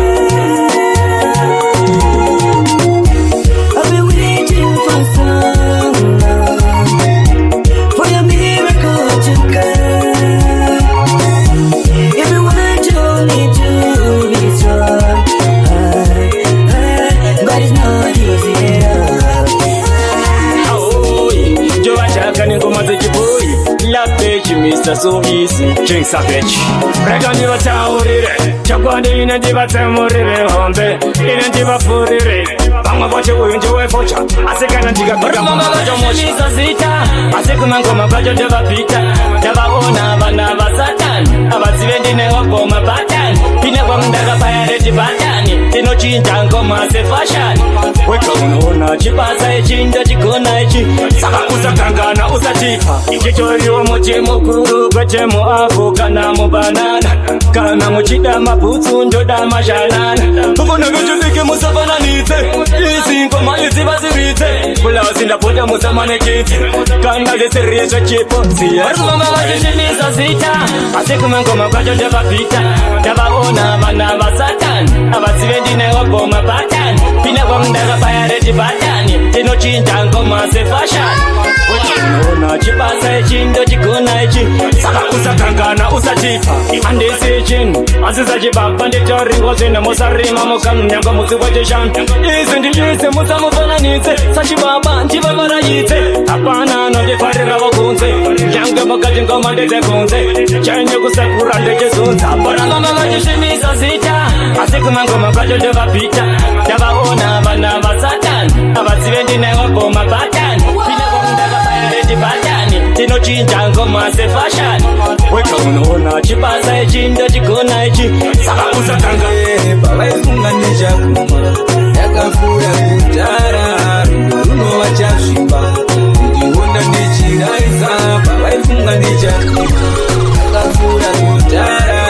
[SPEAKER 12] I've been waiting for so long for your miracle to come. Everyone told me to be strong, but it's not easy at all.
[SPEAKER 9] Aoi, Joe Chaka Ningoma Boy, Lape, Mr. Sobisi, King Savage. Regani Vataurire, Chapani in a diva Tamurire, Hombe, in a diva Furire. Bama Vacha will enjoy Focha. I say, can I dig up a Zita? I say, come on, come on, Baja Deva Pita, Deva Ona, Vanava Satan, about 17 of my pattern. Pina Wanda Payati Batani, Tino Chintan, come as a fashion. We come on, Chipasa, Chinda, Chikonaichi, Sakakusa Kangana, Usatifa, Chitorio Mochimokuru, Bachemo Afu, Kanamo Banana, Kanamo Chida Maputu, Joda Mashanan, Pupona Vijiki Musavana Nite, Easy for my Zibazirite, Pulas in the Puta Musamane Kit, Kanga de Seresa Chipo, Mama Vajinisa Zita, I say, come on, come on, Baja Deva Pita, Deva Ona, Manava Satan, about 17 of my pattern, Pina Wanda Payati Batani, Tino Chintan, come as a fashion. Ona Chipasa, Chindo, Chikonaichi, Sakakusa Kangana, Usatifa, and they say Chin, Azizajiba, Banditori was in a Mosarima Mokam, Yamamusuvajan, isn't it just a Musamufanite, Sachibaba, Chivamaraite, Apana, no de Farava Kunze, Yanga Mokajin commanded the Kunze, China Kusakura, the Jesusa, Parama Vajishimisa Zita, Asikumango Maja Deva Pita, Dava Ona, Vanava Satan, about 17 of my pattern, Tino Chintan come as a fashion. We come on, Chipasa, Chinda, Chikonaichi, Sakakusa Kanga,
[SPEAKER 10] Pavaifunga nejakuma yakafura kutara runo wachasviba ndiona nechiraisa pavaifunga nejakuma yakafura kutara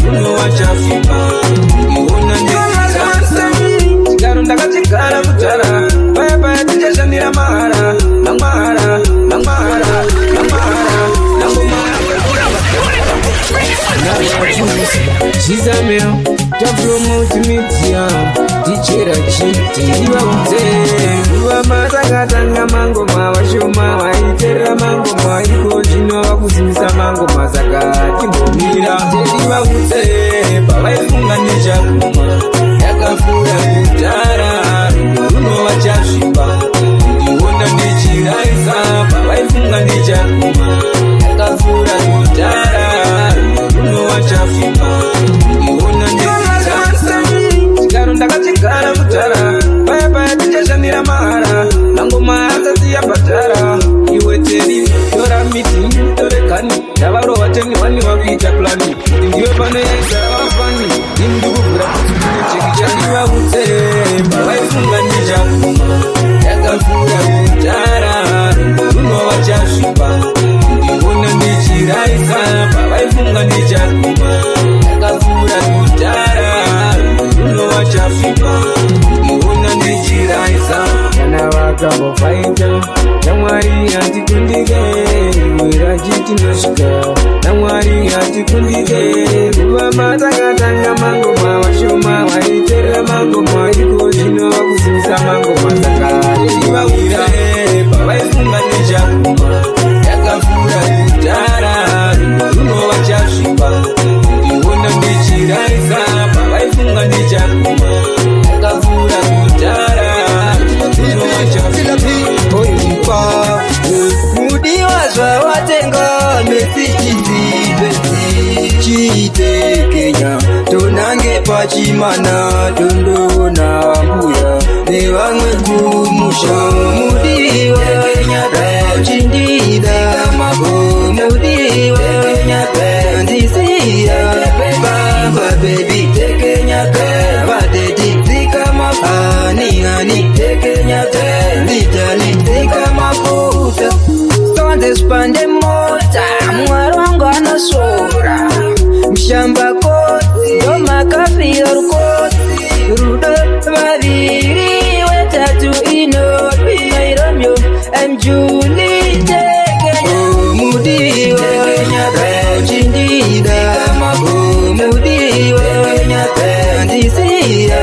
[SPEAKER 10] runo wachasviba ndiona nechiraisa chigaro ndakachigara kutara paya paya tichashandira mahara namahara namahara namahara nangomara She's a meal. tapromote media tichera chitiwa uze vamatanga mangoma vashoma vaiterera mangoma iko zvino vakusimisa mangoma saka timbomira teriva uze pavaifunga nechakumwa yakafura kudhara runova chasviba ndiona nechiraisa pavaifunga nechakumwa yakafura kudhara runova chasviba ndiona nechiraisa chigaro ndakachigara kudhara paya paya tichashandira mahara nangoma asati yabhadhara iwe teri tora miti tore kani ndavarova teniwani vakuita plani kuti ndiwe pano yaizara vafani ini ndikuvhura kuti kune cheki chandiva utse pavaifunga nechakumwa yakafura kudhara runova chasviba ndiona nechiraisa pavaifunga nechakumwa yakafura kudhara runova chasviba ndiona nechiraisa kana vakambofaita namwari hatikundike iwira chitinosvika namwari hatikundike kuva matangatanga mangoma vashoma vaiterera mangoma iko zvino vakusimisa mangoma saka tivawira pavaifunga nechakumwa yakafura kudhara runova chasviba ndiona nechiraisa pavaifunga nechakumwa yakafura kudhara runova chasviba
[SPEAKER 11] mudiwa zvavatenga mesichidzipesi chiitekenya tonange pachimana tondona mbuya nevamwe kumusha mudiwa chindida mudiwa ndisiya baba bebi tekenya vadedi zikamafani tekenya vitali zikamafuta sonde spande mota mwari wangu anosora mshamba kotsi ndomakafira rukotsi rudo vaviri wetatu inopi mairomyo amjuli tekenya mudiwa chindida mudiwa ndisiya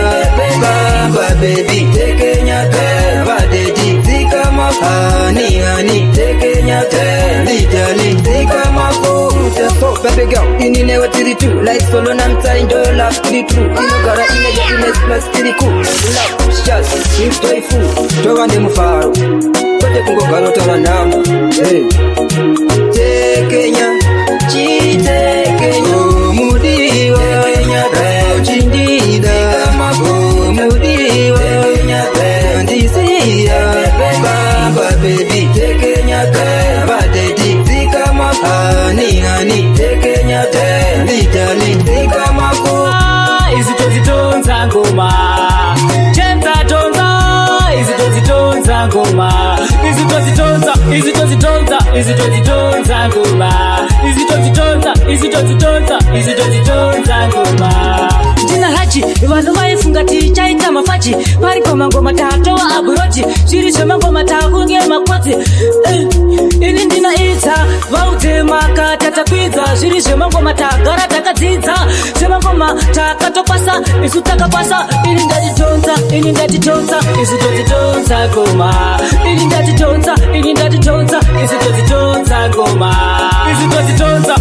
[SPEAKER 11] baba bebi tekenya vadedi zikamafani tekenya vitali zikamafuta so baby girl ini never tiri tu lights follow na mtai ndo love tiri true inogara ine happiness plus tiri cool love just if joyful toka ndi mfaro kote kungogara utara namba hey tekenya chitekenya mudiwa chindida mudiwa ndisiya baba bebi tekenya vadedi zikamafani tekenya vitali zikamafu
[SPEAKER 7] izitozitonza ngoma chemtatonza izitozitonza ngoma izitozitonza ngoma izitozitonza ngoma ndina hachi vanhu vaifunga tichaita mafachi paripo mangoma tatova abrochi zviri zvemangoma takunge makwodzi ini ndina itsa vautema tatakwidza zviri zvemangoma tagara takadzidza zvemangoma takatopasa isu takapasa ini ndatitonza isu tozitonza ngoma ini ndatitonza isu tozitonza ngoma isu tozitonza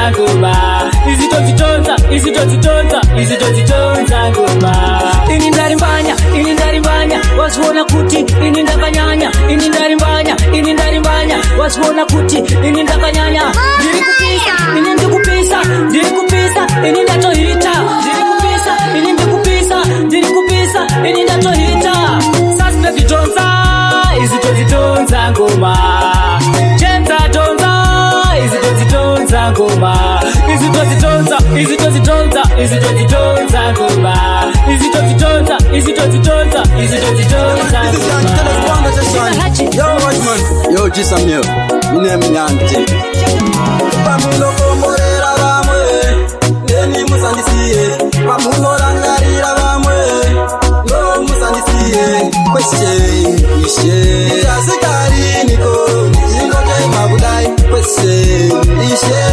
[SPEAKER 7] ngoma isu tozitonza ngoma ini ndarimbanya waziona kuti ini ndakanyanya ini ndarimbanya waziona kuti ini ndakanyanya ndiri kupisa ini ndatohita ndiri kupisa ini ndatohita saspevitonza izitozitonza ngoma chemtatonza izitozitonza ngoma izitozitonza ngoma izitozitonza
[SPEAKER 9] Yo, Jisamio, mine mnyante pamunokomborera vamwe neni musandisiye pamunorangarira vamwe no musandisiye kweshe ishe asikariniko ndichinotema kudai kweshe ishe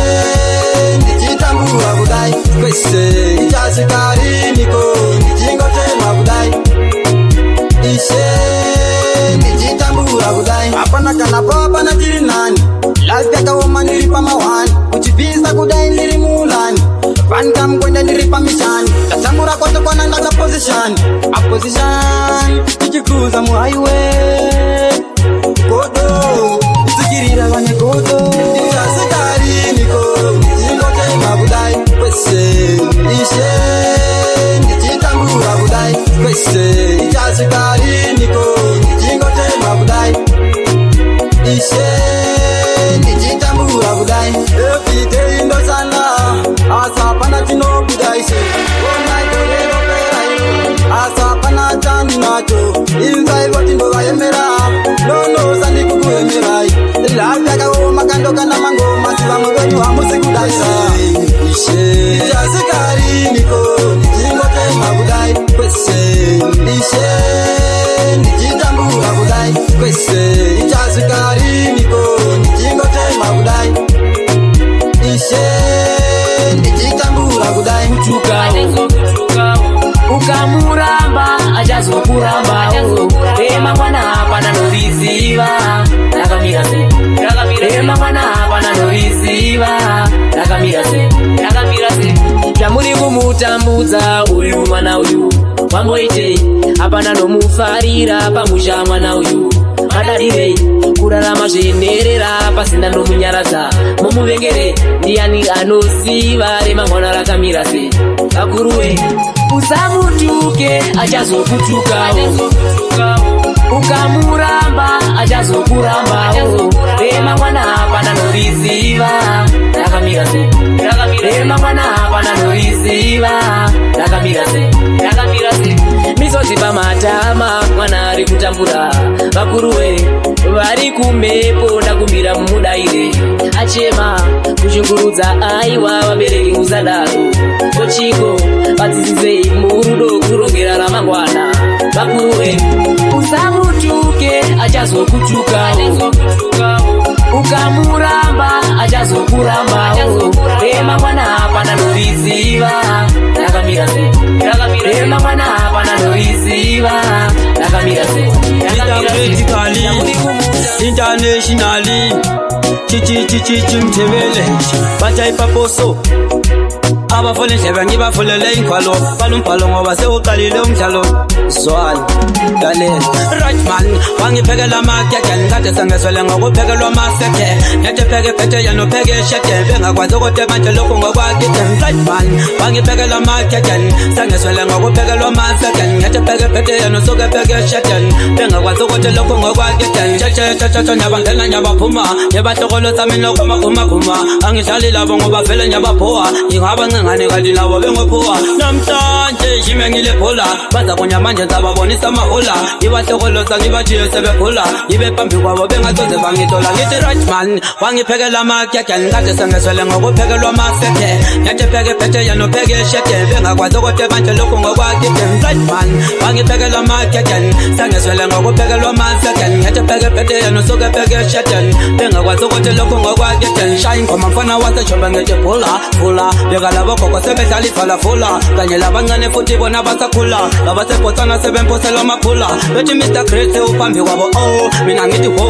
[SPEAKER 9] ndichitambura kudai kweshe
[SPEAKER 10] ndakaoma ndiri pamahwani uchibvisa kudai ndiri muulani pankam kwenda ndiri pamishani tatambura kwatokwana ndakapozishani apozishani tichikruza muhighway godo isikirira vane godo ndasikariniko ndichingotema kudai kwese ishe ndichitambura kudai kwese ichasikariniko ndichingotema kudai ishe ndichitambura kudai everyday ndosana asa pana chinokudaise asa pana chani nacho inzaivoti ndovayemera nono sandikukuemerai lavakaoma kandokana mangoma sivamwe venyu hamusikudaisa ishe ichasikariniko ndichingotema kudai kwese ishe ndichitambura kudai kwese ichasikariniko ndichingotema kudai ishe ndichitambura kudai
[SPEAKER 7] ukamuramba achazokuramba ema mwana hapana noriziva rakamira se ema mwana hapana noriziva rakamira se chamuri kumutambudza uyu mwana uyu wamboitei hapana nomufarira pamusha mwana uyu madarirei kurarama zvenherera pasina nomunyaradza mumuvengere ndiani anoziva remangwana rakamira se vakuruwe usamutuke achazokutukawo ukamuramba achazokurambawo remangwana hapana noriziva rakamira se remangwana hapana noriziva rakamira se misodzi pamatama mwana ari kutambura vakuruwe vari kumhepo ndakumbira mumudaire achema kushungurudza aiwa vabereki musadaro kochiko vadzidzisei murudo kurongera ramangwana vakuruwe usamutuke achazokutukawo ukamuramba achazokurambawo remangwana hapana noriziva rakamira se remangwana hapana noriziva rakamira se
[SPEAKER 3] internationally chimthebele bajayiphaposo abafole ndlebe ngibafulele inkhwalo balumbhalo ngoba sewuqalile umdlalo zwani lalela rightman wangiphekela amakeke ngikade sangeswele ngokuphekelwa amaseke nete pheke phethe yena upheke eshede bengakwazi ukuthi manje lokhu ngokwakithe rightman wangiphekela amakeke sangeswele ngokuphekelwa amaseke nete pheke phethe yena usuke pheke eshede bengakwazi ukuthi lokhu ngokwakithe tshetshe nyabangena nyabaphuma nyebahlokolo sami nokumakhuma angidlali labo ngoba vele nyabaphoa ingaba ngane kanti labo bengophuwa namhlanje jimengile phola baza kunya manje zababonisa amahola ibahlokoloza ngibathiye sebekhula ibe phambi kwabo bengasoze bangitola ngithi rightman wangiphekela amakeke ngikade sangeswele ngokuphekelwa amaseke nete pheke phethe yena upheke eshede bengakwazi ukuthi manje lokhu ngokwakithe rightman wangiphekela amakeke sangeswele ngokuphekelwa amaseke nete pheke phethe yena usuke pheke eshede bengakwazi ukuthi lokhu ngokwakithe shine ngoma mfana wasejomba ngithi phula bekalabo gogo sebedlala ifalafula kanye labancane futhi bona basakhula labasebhotsana sebemphosela amaphula bethi Mr. Great uphambi kwabo mina ngithi ho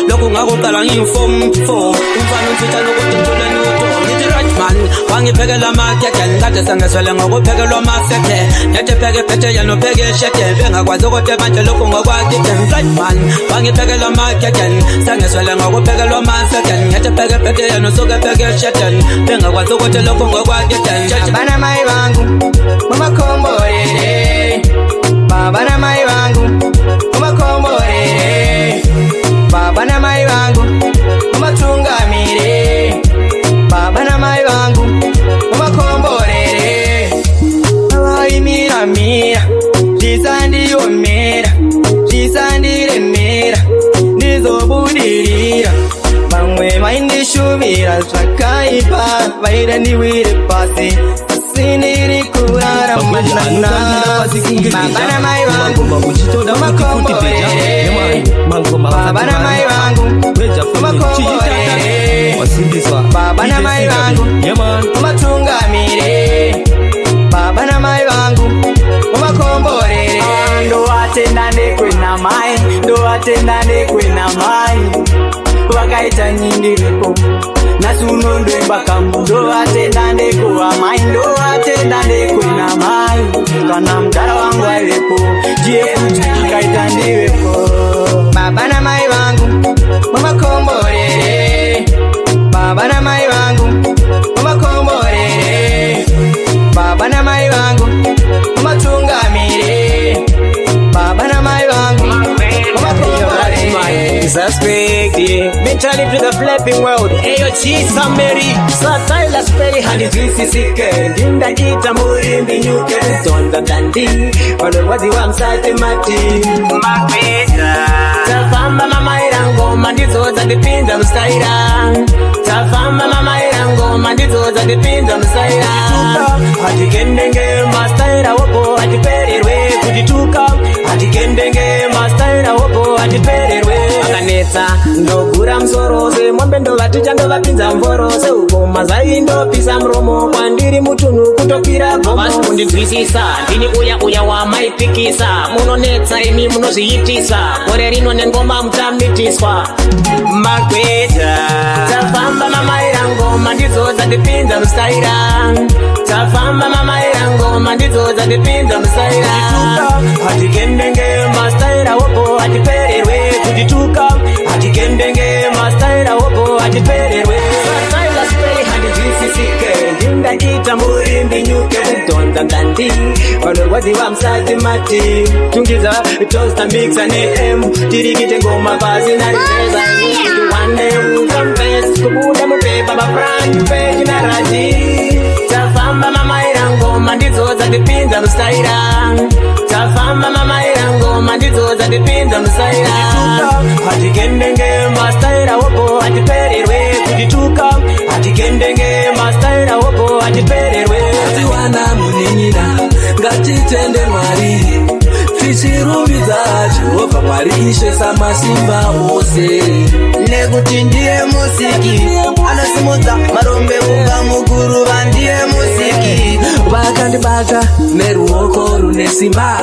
[SPEAKER 3] lokhu ngakuqala ngiyifom umfana umfitha lokuthi ntoleni ngithi rightman wangiphekela amakeke ngikade sangeswele ngokuphekelwa amaseke nete pheke phethe yena upheke eshede bengakwazi ukuthi manje lokhu ngokwakithe rightman wangiphekela amakeke sangeswele ngokuphekelwa amaseke nete pheke phethe yena usuke pheke eshede bengakwazi ukuthi lokhu ngokwakithe
[SPEAKER 10] bana mai wangu mama komborere baba na mai wangu mama komborere baba na mai wangu mama tungamire baba na mai wangu mama komborere ai mira jisandi omera jisandi mera nizobudirira bamwe maindishubira zvakaipa vaida ndiwire pasi siniri kurara manana baba na mai wangu makomborere baba na mai wangu makomborere baba na mai wangu matungamire baba na mai wangu makomborere ndo atenda nekwena mai wakaita nyindirepo nasi unondoemba kambu ndovatenda ndekuva mai ndovatenda ndekwena mai kana mudhara wangu aivepo ndiye kuti kaita ndivepo baba namai vangu mumakomborere baba namai vangu mumakomborere baba namai vangu mumatungamire baba namai vangu suspect, yeah. Mentally to the flipping world. Ayo chisa Mary, satire spelly hadi jinsi sike. Dinda ita muri mbinyuke. Tonda dandi, wano wazi wa msate mati. Mapeta. Tafamba mama irango, mandizo za dipinda mstaira. Tafamba mama irango, mandizo za dipinda mstaira. Hadi kendenge mastaira wopo, hadi perirwe kujituka. Hadi kendenge mastaira wopo, hadi perirwe. Akanetsa ndogura msorose mwambe ndovaticha ndovapinza mvorose uko mazai ndopisa mromo kwandiri mutunhu kutopira gomo vasi kundinzwisisa ndini uya wamaipikisa munonetsa imi munozviitisa gore rino nengoma mutamitiswa magwedha tafamba mamaira ngoma ndidzo dzandipinza mustaira tafamba mamaira ngoma ndidzo dzandipinza mustaira hatikendenge mastaira wopo hatipererwe kutituka hatikendenge mastaira wopo hatipererwe mastaira speli handizvisisike ndindaita muri mbinyuke kudhonza ndandi vanorwadzi vamsati mati tungiza tosta mixa neem tirikite ngoma pasina rizeza one ukamves kubuda mupepa mafront page na raji tafamba mamaira ngoma ndidzo dzandipinza mustaira tafamba mamaira ngoma ndidzo dzandipinza mustaira hatikendenge mastaira wopo hatipererwe kutituka hatikendenge mastaira wopo hatipererwe
[SPEAKER 13] atiwana munin'ina ngatitende mwari tichirumbidza Jehovha mwari ishe samasimba ose
[SPEAKER 10] nekuti ndiye musiki anosimudza marombe kunga muguruva ndiye musiki
[SPEAKER 13] vakandibata neruoko rune simba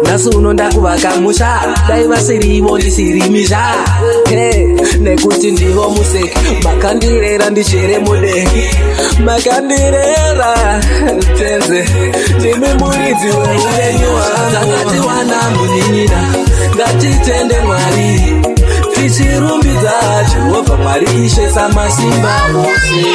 [SPEAKER 13] nhasi uno ndakuvaka musha dai vasirivo ndisiri misha nekuti ndivo museki makandirera ndichere mudengi makandirera tenze ndimi muridzi weupenyu hwanga munin'ina ngatitende mwari tichirumbidza Jehovha mwari ishe samasimba ose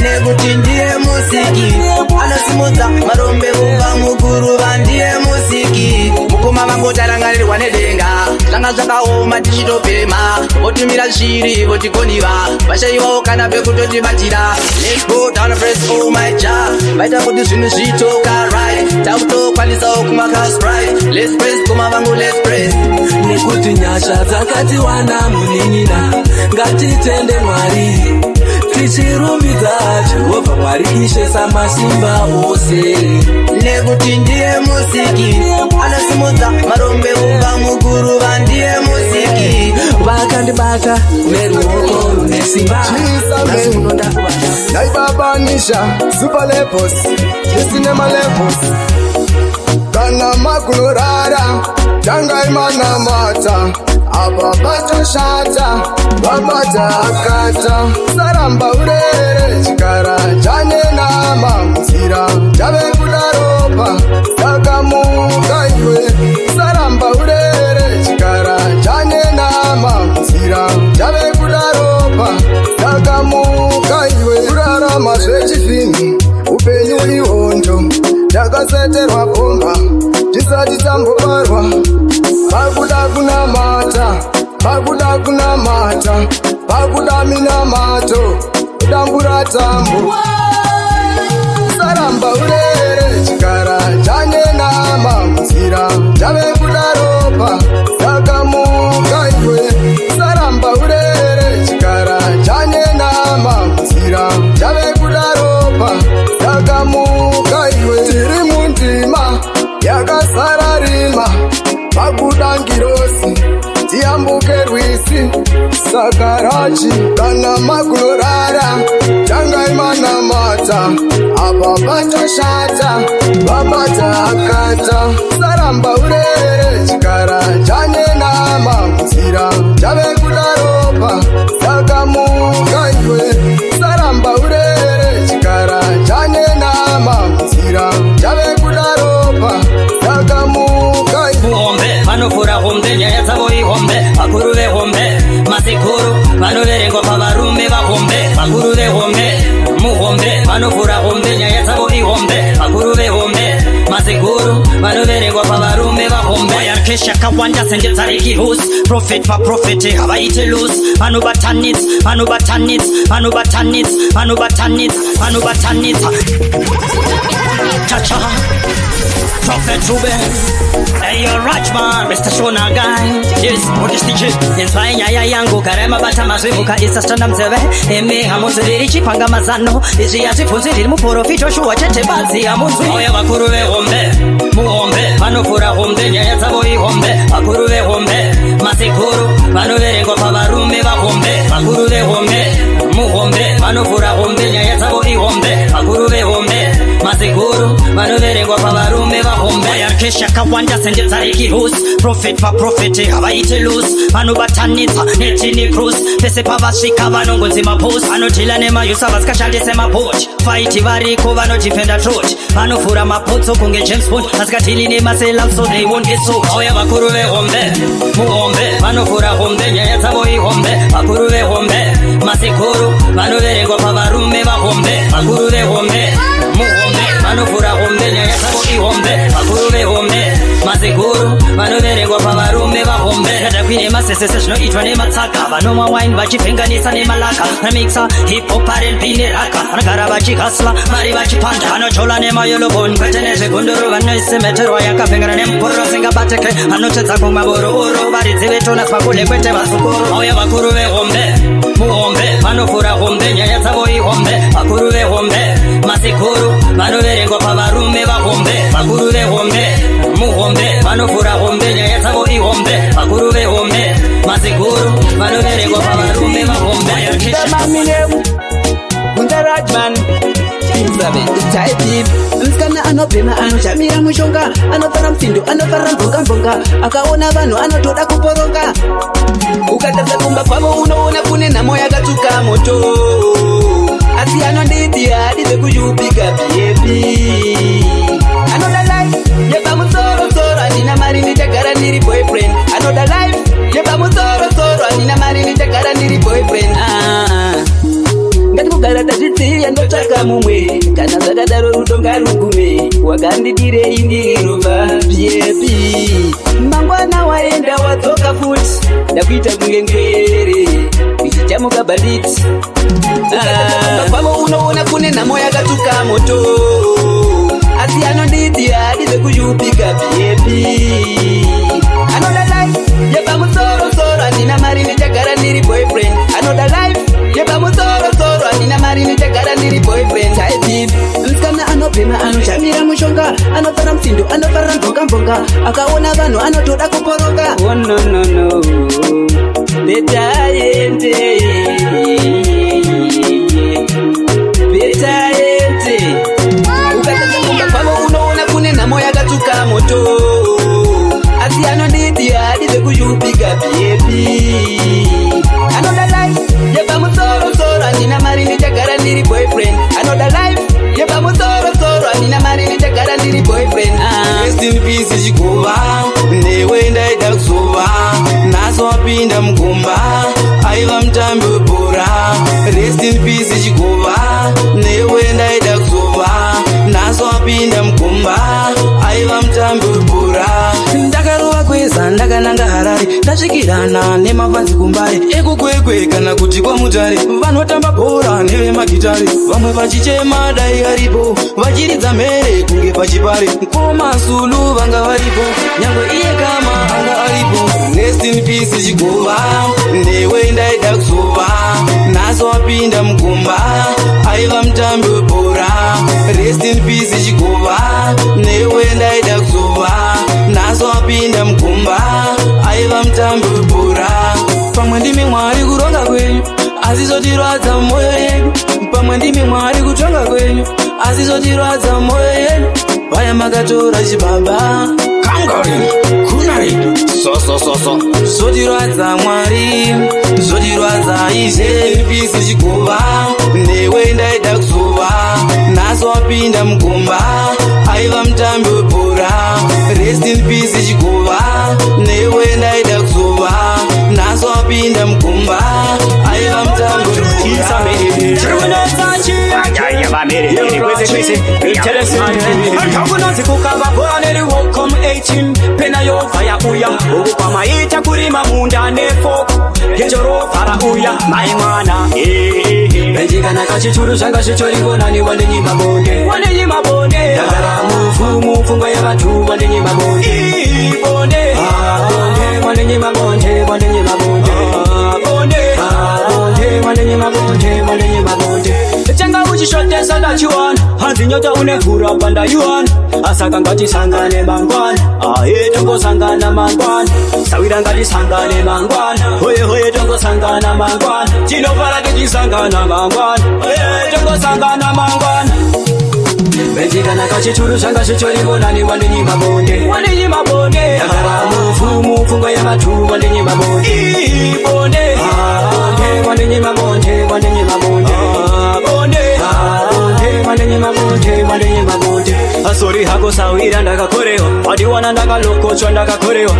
[SPEAKER 10] nekuti ndiye musiki anosimudza marombe kunga muguruva ndiye musiki mukoma vangu tarangarirwa nedenga zvanga zvakaoma tichitopema votumira zviri votikoniva vashaivawo kana pekutotibatira let's go down and press oh my job vaita kuti zvinhu zvitoka right takutokwanisawo kumakas right let's press koma vangu let's press
[SPEAKER 13] nekuti nyasha dzakatiwana munin'ina ngatitende mwari tichirumbidza Jehovha mwari ishe samasimba ose
[SPEAKER 10] nekuti ndiye musiki anosimudza marombe kunga muguruva ndiye musiki
[SPEAKER 13] vakandibata neruoko rune simba nhasi uno ndakuvata
[SPEAKER 2] naibabanisha super levels isine malevels kana makunorara tangaimana apa patoshata vabata akata saramba urere chikara chanenama munzira chave kudaropa sakamuka iwe saramba urere chikara chanenama munzira chave kudaropa sakamuka iwe kurarama zvechifini upenyu ihondo takaseterwa bomba tisati tambobarwa pakuda kunamata pakuda kunamata pakuda minamato kudambura tambo saramba urere chikara chanenama munzira chave kudaropa sakamuka iwe saramba urere chikara chanenama munzira chave kudaropa sakamuka iwe tiri mundima yakasara rima pakuda ngirosi tiyambuke rwisi sakarachi kana makunorara tangaimanamata apa patoshata vabata akata saramba urere chikara chanenama munzira chave kudaropa
[SPEAKER 4] vanofura hombe nyaya dzavo ihombe vakuru vehombe maziguru vanoverengwa pavarume vahombe yakesha kawanda sendedzariki hus profet paprofeti havaite lus vanobatanitsa chacha Prophet Ruben, hey yo Rajman, Mr. Shona guy, yes, what is DJ? Inspire nyaya yangu karema bata mazwivuka isa standa mzeve eme hamuziriri chipanga mazano izi yazifunziriri muprofito shuwa chete bazi ya muzwi oya vakuru vehombe muhombe vanofura hombe nyaya dzavo ihombe vakuru vehombe mazikuru vanoverengwa pavarume vahombe vakuru vehombe muhombe vanofura hombe nyaya dzavo ihombe vakuru vehombe mazikuru vanoverengwa pavarume vahombe yakesha kawanda sendedzariki hus profet paprofeti havaite lus vanobatanitsa netini cruz pese pavasvika vanongonzi mapos vanotila nemayusa vasikashandise mapoch faiti variko vanodifenda troch vanofura mapotso kunge James Bond vasikatili nemasela so they won't get so auya vakuru vehombe muhombe vanofura hombe nyaya dzavo ihombe vakuru vehombe mazikuru vanoverengwa pavarume vahombe vakuru vehombe muhombe vanofura hombe nyaya dzavo ihombe vakuru vehombe maziguru vanoverengwa pavarume vahombe radakwine masesese zvinoitwa nematsaka vanomwa wine vachivhenganisa nemalaka vamixa hip-hop R&B neraka vanogara vachihasla mari vachipanda vanochola nemayoloboni kwete nezvegunduru vanoisemeterwa yakavhengana nemupuriro singabateke vanotedza kumwa bororo varidzi vetonaswa kule kwete vasukuru auya vakuru vehombe muhombe vanofura hombe nyaya dzavo ihombe vakuru vehombe mazikuru vanoverengwa pavarume vahombe vakuru vehombe muhombe vanofura hombe nyaya dzavo ihombe vakuru vehombe maziguru vanoverengwa pavarume vahombe
[SPEAKER 11] msikana anobhema anoshamira mushonga anofara mfindo anofara mbonga akaona vanhu anotoda kuporonga ukatasa kumba kwavo unoona kune nhamo yakatuka moto asi anonditi hadize kuyupika biepi anoda life yepamusorosoro andina mari ndichagara ndiri boyfriend anoda life yepamusorosoro andina mari ndichagara ndiri boyfriend ngatikugara tazvitsiya ndotsvaka mumwe kana zvakadaro rudo ngarugume wakandidirei ndirirova biepi mangwana waenda wadzoka futi ndakuita kunge ngwere ichichamuka banditi kwavo unoona kune nhamo yakatuka moto asi anonditi hadize kuyupika biepi anoda life yepamusorosoro andina mari ndichagara ndiri boyfriend anoda life yepamusorosoro andina mari ndichagara ndiri boyfriend type msikana anobhema anoshamira mushonga anofara mfindo anofara mbonga akaona vanhu anotoda kuporonga oh no betaende ukataka kumba kwavo unoona kune nhamo yakatuka moto asi anonditi hadize kuyupika biepi anoda life yepamusorosoro andina mari ndichagara ndiri boyfriend anoda life yepamusorosoro andina mari ndichagara ndiri boyfriend
[SPEAKER 9] rest in peace chigova newe ndaida kuzova naso wapinda mugomba aiva mutambi webhora rest in peace chigova newe ndaida kuzova naso wapinda mugomba aiva mutambi webhora ndakarova kweza ndakananga harare ndasvikirana nemavanzi kumbare ekukwekwe kana kuti kwamutare vanotamba bhora nevemagitare vamwe vachichema dai aripo vachiridza mhere kunge pachipare komasulu vanga varipo nyangwe iye kama anga aripo rest in peace chigova newe ndaida kuzova naso wapinda mugomba aiva mutambi webhora rest in peace chigova newe ndaida kuzova naso wapinda mugomba aiva mutambi webhora pamwe ndimi mwari kuronga kwenyu asizotirwadza mwoyo yedu pamwe ndimi mwari kutonga kwenyu asizotirwadza mwoyo yedu vaya makatora chibaba kangarini kuna redu sosososo zotirwadza mwari zotirwadza izhe pisi chigova newe ndaida kuzova naso wapinda mugomba aiva mutambi webhora rest in peace chigova newe ndaida kuzova naso wapinda mugomba aiva mutambi webhora
[SPEAKER 3] Takunonzi kukava bora neri welcome 18 Pena yo fire uya Ugupa maita kurima munda nefo Gejoro fara uya maimana Benjika na kachichuru shanga shichorigona ni wanenyi mabonde Wanenyi mabonde Dagara mufunga ya batu wanenyi mabonde Bonde Wanenyi mabonde Wanenyi mabonde Bonde Wanenyi mabonde Changa uchishote sanda chuan Hanzi nyota unefura panda yuan Asaka ngati sangane mangwan Ahe tongo sangana mangwan Sawira ngati sangane mangwan Hoye tongo sangana mangwan Chino para kiti sangana mangwan Hoye tongo sangana mangwan Benjika na kachichuru shanga shichorigona ni wanenyi mabonde Wanenyi mabonde Yakara mufunga ya batu wanenyi mabonde Bonde Wanenyi mabonde Wanenyi mabonde Wanenyi mabonde Asori hako sawira ndakakorewa Wadiwana ndakalokochwa ndakakorewa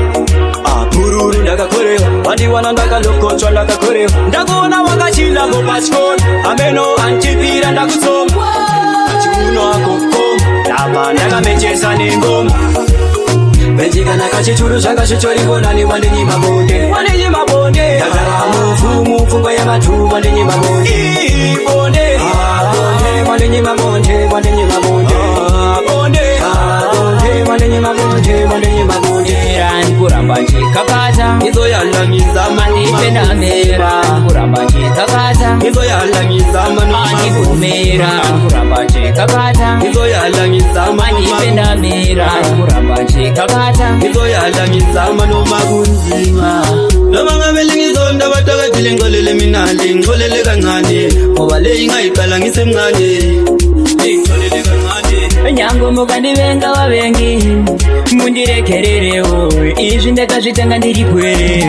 [SPEAKER 3] Apururu ndakakorewa Wadiwana ndakalokochwa ndakakorewa Ndakuona wakachila mopachikona Ameno antipira ndakusoma Achiuno akokoma Napa ndakamechesa nengoma Benjika na kachichuru shanga shichorigona ni wanenyi mabonde Wanenyi mabonde Yakara mufunga ya batu wanenyi mabonde Bonde Wanenyi mabonde Wanenyi mabonde Wanenyi mabonde
[SPEAKER 14] Ran kuramba chikapata
[SPEAKER 3] Izo yalangiza
[SPEAKER 14] manipenda mera kuramba chikapata
[SPEAKER 3] Izo yalangiza
[SPEAKER 14] manipumera kuramba chikapata
[SPEAKER 3] Izo yalangiza
[SPEAKER 14] manipenda mera kuramba chikapata
[SPEAKER 3] Izo yalangiza magunzima Nabanga belingizo ndabataka dilengolele minali ngolele kancane ngoba le ingayikala ngisemncane ngolele kancane
[SPEAKER 14] Nyango mugandi benga wabengi mundirekererewo izvi ndakazvitenga ndiri kwere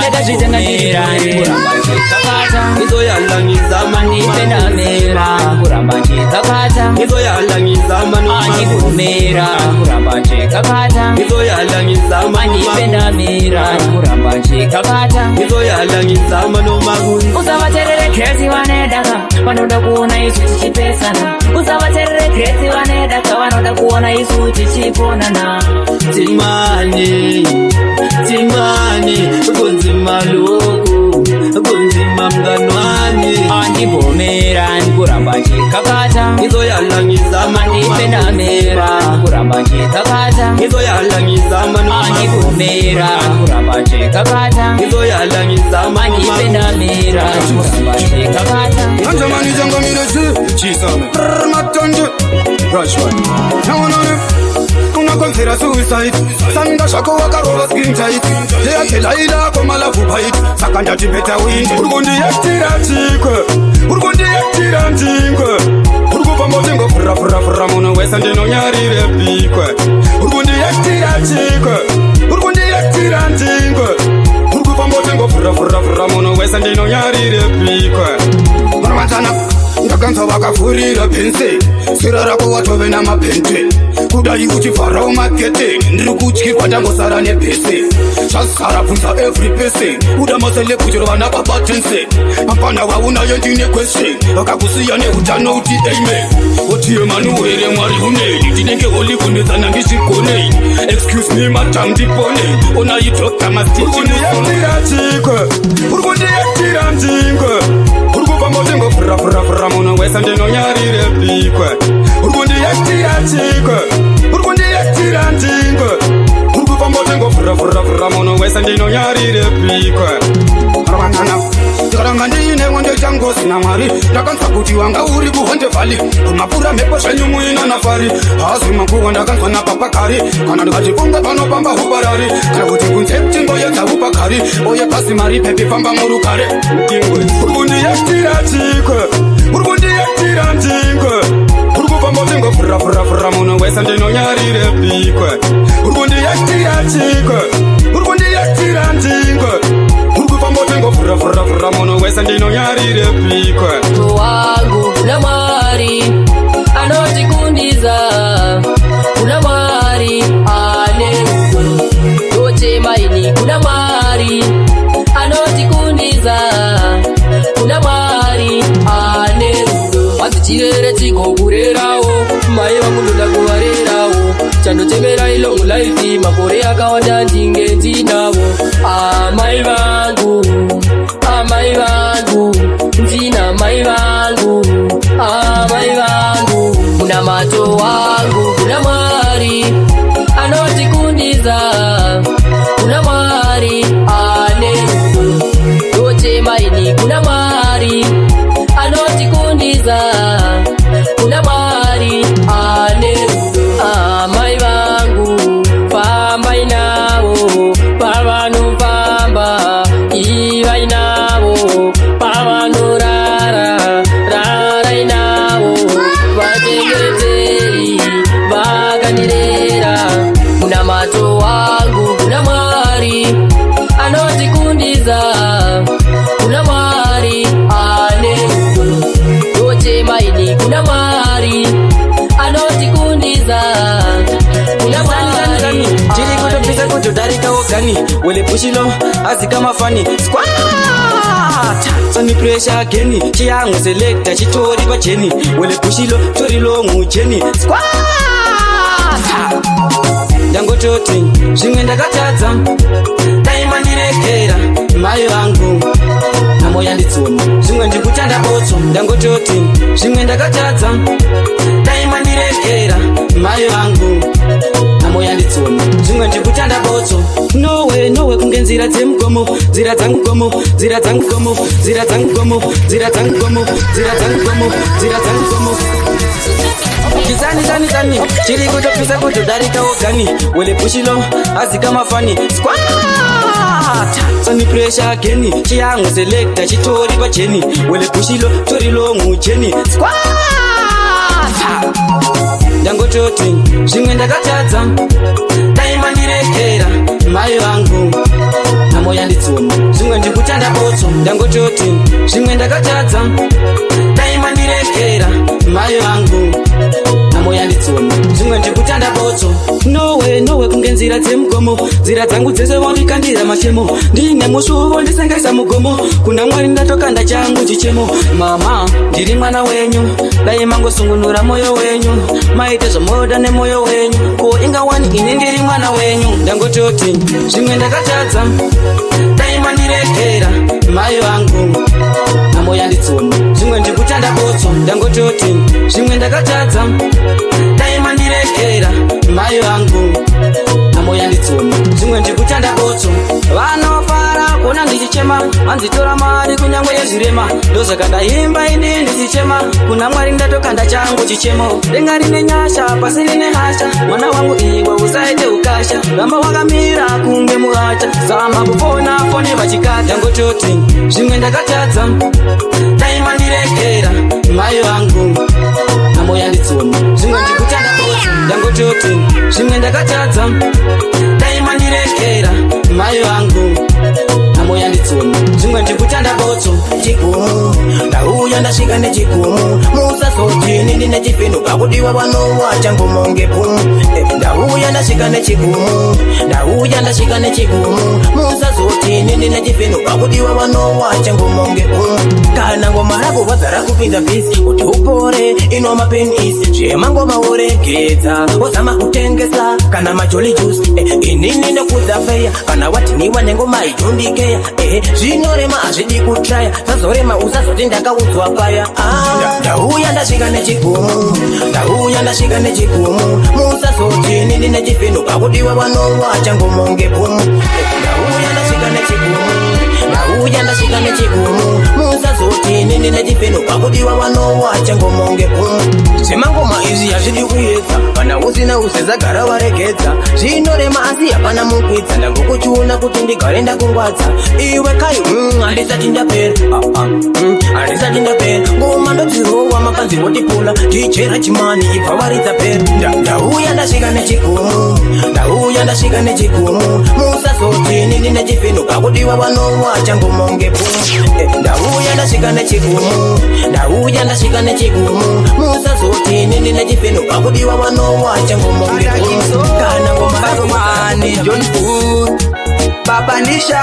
[SPEAKER 14] ndakazvitenga ndiri kwere kuramba chikapata
[SPEAKER 3] Izo yalangiza
[SPEAKER 14] manipenda mera kuramba chikapata
[SPEAKER 3] Izo yalangiza
[SPEAKER 14] manipumera kuramba chikapata
[SPEAKER 3] Izo yalangiza
[SPEAKER 14] manipenda mera kuramba chikapata
[SPEAKER 3] Izo yalangiza magunzi
[SPEAKER 14] Usavaterere kreti vanedaka vanoda kuona isu tichipesana Usavaterere kreti vanedaka vanoda kuona isu tichiponana
[SPEAKER 3] Timani kunzima loko kunzima mganwani
[SPEAKER 14] Andibomera kuramba chikapata
[SPEAKER 3] Izo yalangiza
[SPEAKER 14] manipenda mera kuramba chikapata
[SPEAKER 3] Izo yalangiza
[SPEAKER 14] Andibomera kuramba chikapata
[SPEAKER 3] Izo yalangiza
[SPEAKER 14] manipenda mera kuramba chikapata
[SPEAKER 5] Anjamani jango miresi Chisame Matonje Rashwan Nawanane Unakonsidera suicide Sanda shako wakaroba skin tight Lea kelaila koma lafu bite Sakanda tibeta wind Urgundi yaktira chikwe Urgundi yaktira chikwe Urgupa motengo fura Mono wesa ndino nyarire pikwe Urgundi yaktira chikwe Urgundi yaktira chikwe Urgupa motengo fura Mono wesa ndino nyarire pikwe Marwantana Ndakanza wakafurira pense Sira rako watove na mapente Kudai uchifara umakete Ndiri kuchikirwa ndangosara nepese Chasara funza every pese Uda masele kujirwa na babatense Apana waunayo ndine question Wakakusiya ne utano uti amen Otiye manuwere mwari huneli Dinenge holi kunezana ngishikone Excuse me matam dipone Ona yitoka mastiti Urgundi yaktira chikwe Urgundi yaktira mjingwe Urgupa motengo fura Mono wesa ndino nyarire pikwe Urgundi yaktira chikwe Urgundi yaktira mjingwe Urgupa motengo fura Mono wesa ndino nyarire pikwe Arwanana Ngaranga ndine wonde jango sina mwari Ndakansa kuti wanga uri buhonde vali Kumapura mepo shenyu muina nafari Azima kuwa ndakansa na papakari Kana ndikati funga pano pamba hubarari Kana kuti kunzepti ngoye za hupakari Oye pasi mari pepe pamba murukare Urgundi yaktira chikwe Urgundi yaktira mjingwe Urgupa motengo fura Mono wesa ndino nyarire pikwe Urgundi yaktira chikwe Urgundi yaktira mjingwe Urgupa motengo fura Mono wesa ndino nyarire pikwe
[SPEAKER 14] wangu kuna mwari anotikundiza kuna mwari ane yote maini kuna mwari anotikundiza chirere chigogurerawo mai
[SPEAKER 13] tandotemera ilong life makore akawanda ndinge ndinawo amai vangu ndina mai vangu amai vangu kuna mato wangu kuna Mwari anotikundiza kuna Mwari ane yote maini kuna Mwari anotikundiza kuna Mwari ane amai vangu famba inawo pavanu famba iva inawo pavanu rara inawo vachengeteri vakandirera kuna mato wangu kuna Mwari anotikundiza kuna Mwari ane yote maini kuna Mwari anotikundiza kuna Mwari
[SPEAKER 10] chiri kutopisa kutodarika ogani wele pushilo azikama fani squat sani pressure again chiyangu selector chitori pacheni wele pushilo torilo mucheni squat ndangototi zvimwe ndakatadza daimandirekera mai vangu namo yanditsona zvimwe ndikutanda botso ndangototi zvimwe ndakatadza daimandirekera mai vangu namo yanditsona zvimwe ndikutanda botso nowe kunge nzira dzemugomo nzira dzangugomo nzira dzangugomo nzira dzangugomo nzira dzangugomo nzira dzangugomo nzira dzangugomo Kizani chiri kutopisa kutodarika ogani wele pushilo azikama fani squat sani pressure again chiyangu selector chitori pacheni wele pushilo torilo mucheni squat ndangototi zvimwe ndakatadza daimandirekera mai vangu namo yanditsona zvimwe ndikutanda botso ndangototi zvimwe ndakatadza daimandirekera mai vangu namo yanditsona zvimwe ndikutanda botso nowe kunge nzira dzemugomo nzira dzangu dzese wandikandira machemo ndine musvuvo ndisengaisa mugomo kuna Mwari ndatokanda changu chichemo mama ndiri mwana wenyu dai mangosungunura moyo wenyu maite zvomoda nemoyo wenyu ko ingawani ine ndiri mwana wenyu ndangototi zvimwe ndakatadza daimandirekera mai vangu namo yanditsona zvimwe ndikutanda botso ndangototi zvimwe ndakatadza daimandirekera mai vangu namo yanditsona zvimwe ndikutanda botso vanofara kuona ndichichema vanzitora mari kunyangwe yezvirema ndozvakadaimba ini ndichichema kuna Mwari ndatokanda changu chichemo denga rine nyasha pasi rine hasha mwana wangu iwe usaite ukasha ramba wakamira kunge muhacha zama kupona foni vachikata ndangototi zvimwe ndakatadza daimandirekera mai vangu namo yanditsona zvimwe ndikutanda botso ndangototi zvimwe ndakatadza daimandirekera mai vangu namo yanditsona zvimwe ndikutanda botso chigumu ndauya ndasvika nechigumu musazotini ndine chipinduka kudiwa vanowacha ngomonge pumu ndauya ndasvika nechigumu musazotini ndine chipinduka kudiwa vanowacha ngomonge pumu kana ngoma rako vadzara kupinda bhisi kuti upore ino mapenisi zvemangoma woregedza wozama kutengesa kana majoli juice inini ndokudza feya kana watiniwa nengoma itondikeya zvinorema hazvidi kutraya zazorema usazoti ndakaudzwa paya ndauya ndasvika nechigumu musazotini ndine chipinduka kudiwa vanowacha ngomonge pumu ndauya ndasvika nechigumu musazotini ndine chipinduka kudiwa vanowacha ngomonge pumu zvemangoma izvi hazvidi kuyedza kana usina usezagara varegedza zvinorema asi hapana mukwidza ndangokuchiona kuti ndigare ndakungwadza iwe kai handisati ndapera ngoma ndodzirowa makanzi votipula tichera chimani ibva varidza pera ndauya ndasvika nechigumu musazotini ndine chipinduka kudiwa vanowacha ngomonge pumu ndauya ndasvika nechigumu musazotini ndine chipinduka kudiwa vanowacha ngomonge pumu kana ngomaromani John Food Papa Nisha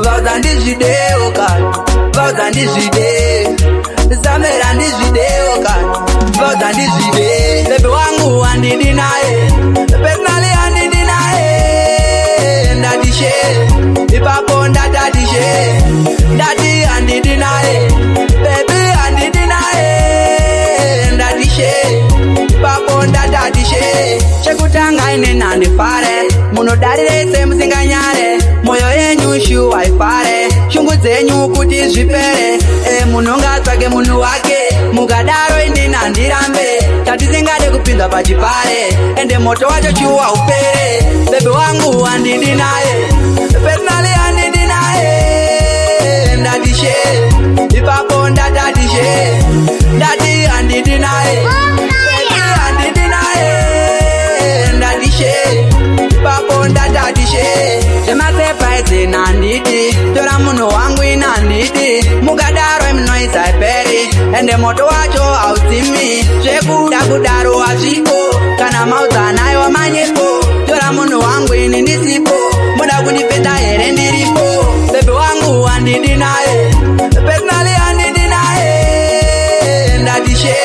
[SPEAKER 10] Vauda ndizvide okana Vauda ndizvide Zamera ndizvide okana Vauda ndizvide
[SPEAKER 11] naye baby andidi naye ndatishe papo ndatatishe chekutanga ine nani fare munodarirese musinganyare moyo yenyu shuwa ifare shungu dzenyu kuti zvipere munonga tsvake munhu wake mukadaro ini nandirambe tatisingade kupinda pachipare ende moto wacho chuwa upere bebe wangu andidi naye personally andidi naye ndatishe ipapo ndatatishe ndati andidi naye andidi naye ndatishe ipapo ndatatishe zvemasepaidzi nandidi tora munhu wangu inandidi mukadaro emunoizaiperi ende moto wacho haudzimi zvekuda kudaro hazviko kana maudzanayo wamanyepo tora munhu wangu ini ndisipo muda kundipenda here ndiripo bebe wangu andidi naye personally andidi naye ndatishe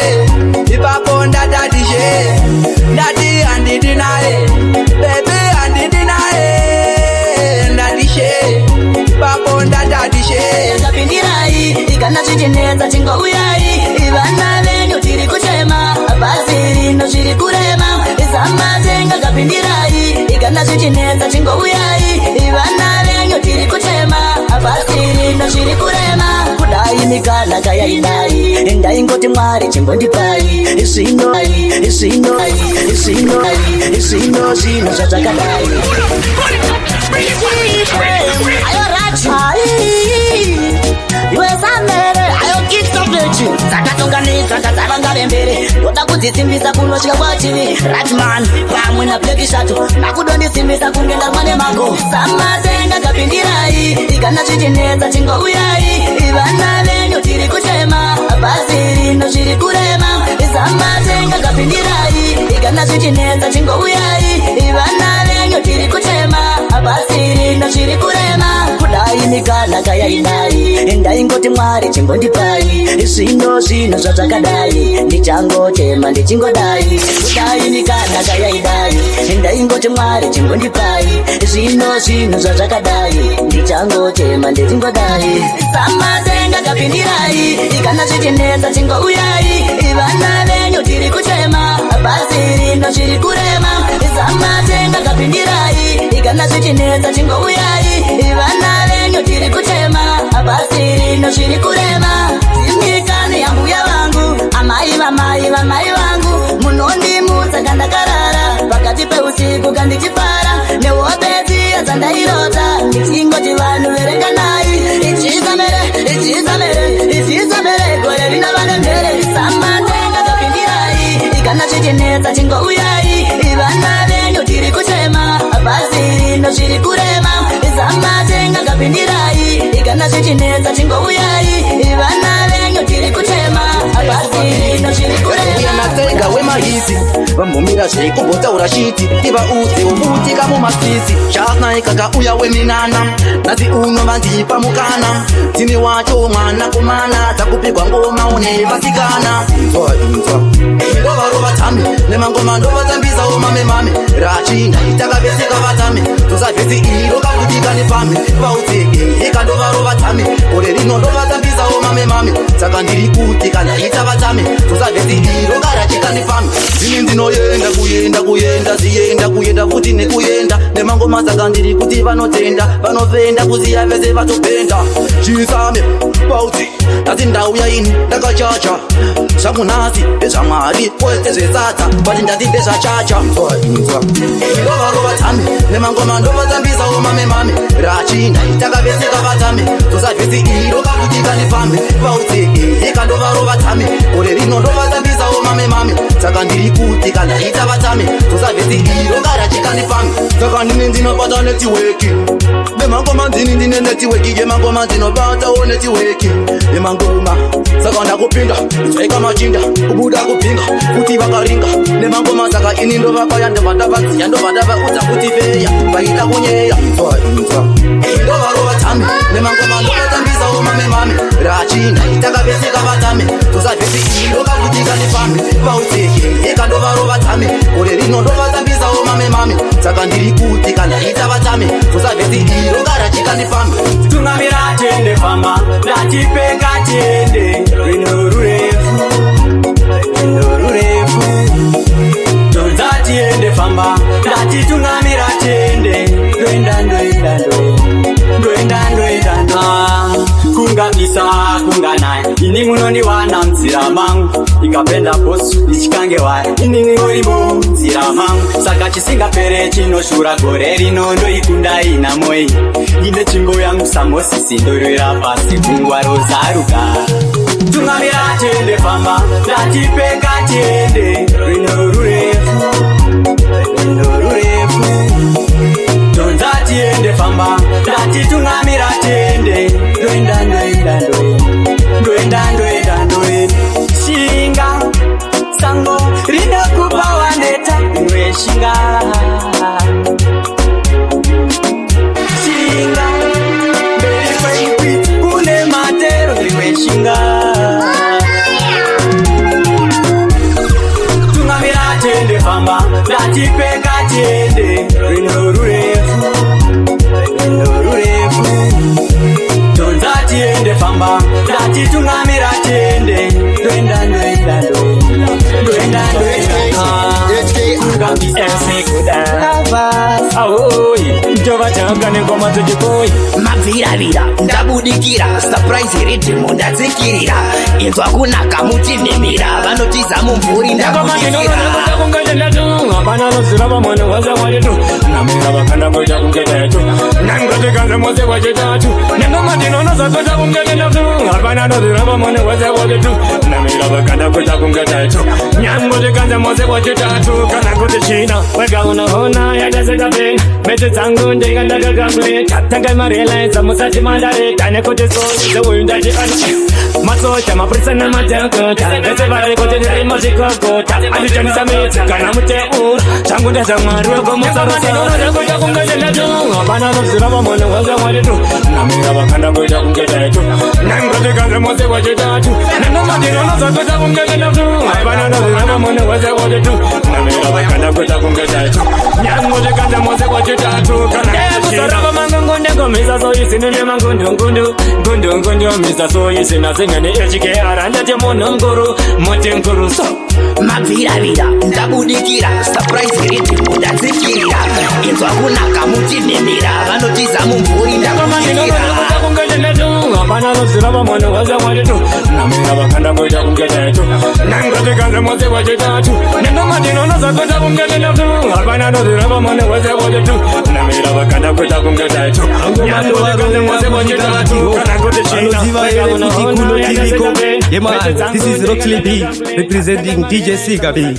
[SPEAKER 11] ipapo ndatatishe ndati andidi naye bebe andidi naye ndatishe ipapo ndatatishe
[SPEAKER 7] Kapindirai, ikana chichinetsa chingouyai ivana venyu tiri kuchema basi rino zviri kurema isamatenga kapindirai ikana chichinetsa chingouyai ivana venyu tiri kuchema basi rino zviri kurema kudai mikana kayaidai ndaingoti mwari chingondipai zvino zvino zvatakadai iwe samere ayokitsopechi dzakatonganidza ngadzavanga mbere ndoda kudzisimbisa kunosvika kwachivi ratman pamwe naplekishato nakudondisimbisa kunge ndarwa nemago samatenga kapindirai ikana chichinetsa chingouyai ivana venyu tiri kuchema basi rino zviri kurema samatenga kapindirai ikana chichinetsa chingouyai ivana venyu tiri kuchema basi rino zviri kurema kudai mikana kayaidai ndaingoti mwari chingondipai zvino zvatakadai ndichangochema ndichingodai kudai mikana kayaidai ndaingoti mwari chingondipai zvino zvatakadai ndichangochema ndichingodai samatenga kapindirai ikana chichinetsa chingouyai ivana venyu tiri kuchema basi rino zviri kurema samatenga kapindirai ikana chichinetsa chingouyai ivana venyu tiri kuchema basi rino zviri kurema imikani yambuya vangu amai vangu munondimutsa kandakarara pakati peusiku kandichifara nehobeti dzandairota ndichingoti vanhu verenganai ichisamere gore rina vane mbere samatenga kapindirai ikana chichinetsa chingouyai ivana venyu tiri kuchema basi rino zviri kurema samatenga kapindirai ikana chichinetsa chingouyai ivana venyu tiri kuchema basi rino zviri kurema
[SPEAKER 11] tega wemahisi vambumira zvekubhotsaura shiti ivaudze ubutika mumasisi chasnaikakauya weminana nasi uno vandipa mukana tini wacho mwana kumana dzakupigwa ngoma une vasikana inzwa ndovaro vatame nemangoma ndovatsambisawo mamemame rachinda itakaveseka vatame tosavhesi iro kakutika nepame vaudze ikandovaro vatame gore rino ndovatsambisawo mamemame saka ndiri kuti kana ita vatame tosavhesi iro karachika nepame zvini ndinoyenda kuyenda futi nekuyenda nemangoma saka ndiri kuti vanotenda vanopenda kuziya vese vatopenda chisame vaudze nasi ndau yaini ndakachacha zvangu nhasi ndezvamwari kwete zvesadza bati ndati ndezvachacha inzwa ndovaro vatame nemangoma ndovatsambisawo mamemame rachinda itakaveseka vatame tosavhesi iro kakutika nepame vaudze ikandovaro vatame gore rino ndovatsambisawo mamemame saka ndiri kuti kana ita vatame tosavhesi iro karachika nepame saka ndine ndinobata netiweki nemangoma ndine netiweki yemangoma ndinobatawo netiweki yemangoma saka ndakupinda zvaika machinda kubuda kupinga kuti vakaringa nemangoma saka ini ndovapaya ndovandavadziya ndovandavaudza kuti veya vaita kunyeya inzwa ndovaro vatame nemangoma ndovatambisawo mamemame rachinda itakaveseka vatame tosavhesi iro kakutika nepame vaudze ikandovaro vatame gore rino ndovatambisawo mamemame
[SPEAKER 5] ndifame saka ndiri kuti kana ita vatame tusabvezi iro gara chikandifame
[SPEAKER 10] tungamira tende famba ndatipeka tende rwendo rurefu tonza tiende famba ndatitungamira tende ndoenda kungabisa kunganaya ini munondiwana mzira mangu ikapenda bosu ichikange waya ini ngorimo mzira mangu saka chisingapere chinoshura gore rino ndoikundai namoi ine chimbo yangu samosisi ndorwera pasi kungwa rozaruka tungamira tende famba ndatipeka tende rwendo rurefu tonza tiende famba ndatitungamira tende ndoenda shinga sango rinokupa waneta iwe shinga mberi kweipi kune matero iwe shinga tungamira tende famba ndatipeka tende rwendo rurefu tonza tiende famba ndatitungamira tende ndoenda
[SPEAKER 15] mabviravira ndabudikira surprise ritimo ndatsikirira inzwa kunaka mutinimira vanotiza mumvuri ndabudikira
[SPEAKER 3] apana nozira vamwene waza wayetu namira vakanda kuita kungetetu nangotikanze mose wachitatu nengomatinonozakuita kungetetu apana nozira vamwene waza wayetu namira vakanda kuita kungetetu nyangotikanze mose wachitatu kana kuti china wega unoona yadazika pena mete dzangu ndikandakakakuleta tangaimarielaisa musati mandareta nekuti soizeuindati masocha mapurisa nemadhokota vese vari kuti ndirimo zvikokota andichandisa miti kana muteura changu ndezvamwari wegomusarosarakuita kungetetu apana nozira vamwene weza wayetu namira vakanda kuita kungetetu nangotikanze mose wachitatu nengomatinonozakuita kungetetu apana nozira vamwene weza wayetu namira vakanda kuita kungetetu nyangotikanze mose wachitatu kana misa soyisi nune mangundungundu misa soyisi nasingani echikeara ndati munhu mkuru muti mkuru so
[SPEAKER 15] mabviravira ndabudikira surprise ritimo ndatsikirira inzwa kunaka mutinimira vanotiza mumvuri ndabudikira
[SPEAKER 3] apana nozira vamwene waza wayetu namira vakanda kuita kungetetu nangotikanze mose wachitatu nengomatinonozakuita kungetetu apana nozira vamwene waza wayetu namira vakanda kuita kungetetu
[SPEAKER 16] This is Roxley B representing DJ Siga B,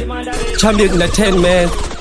[SPEAKER 16] Champion Entertainment.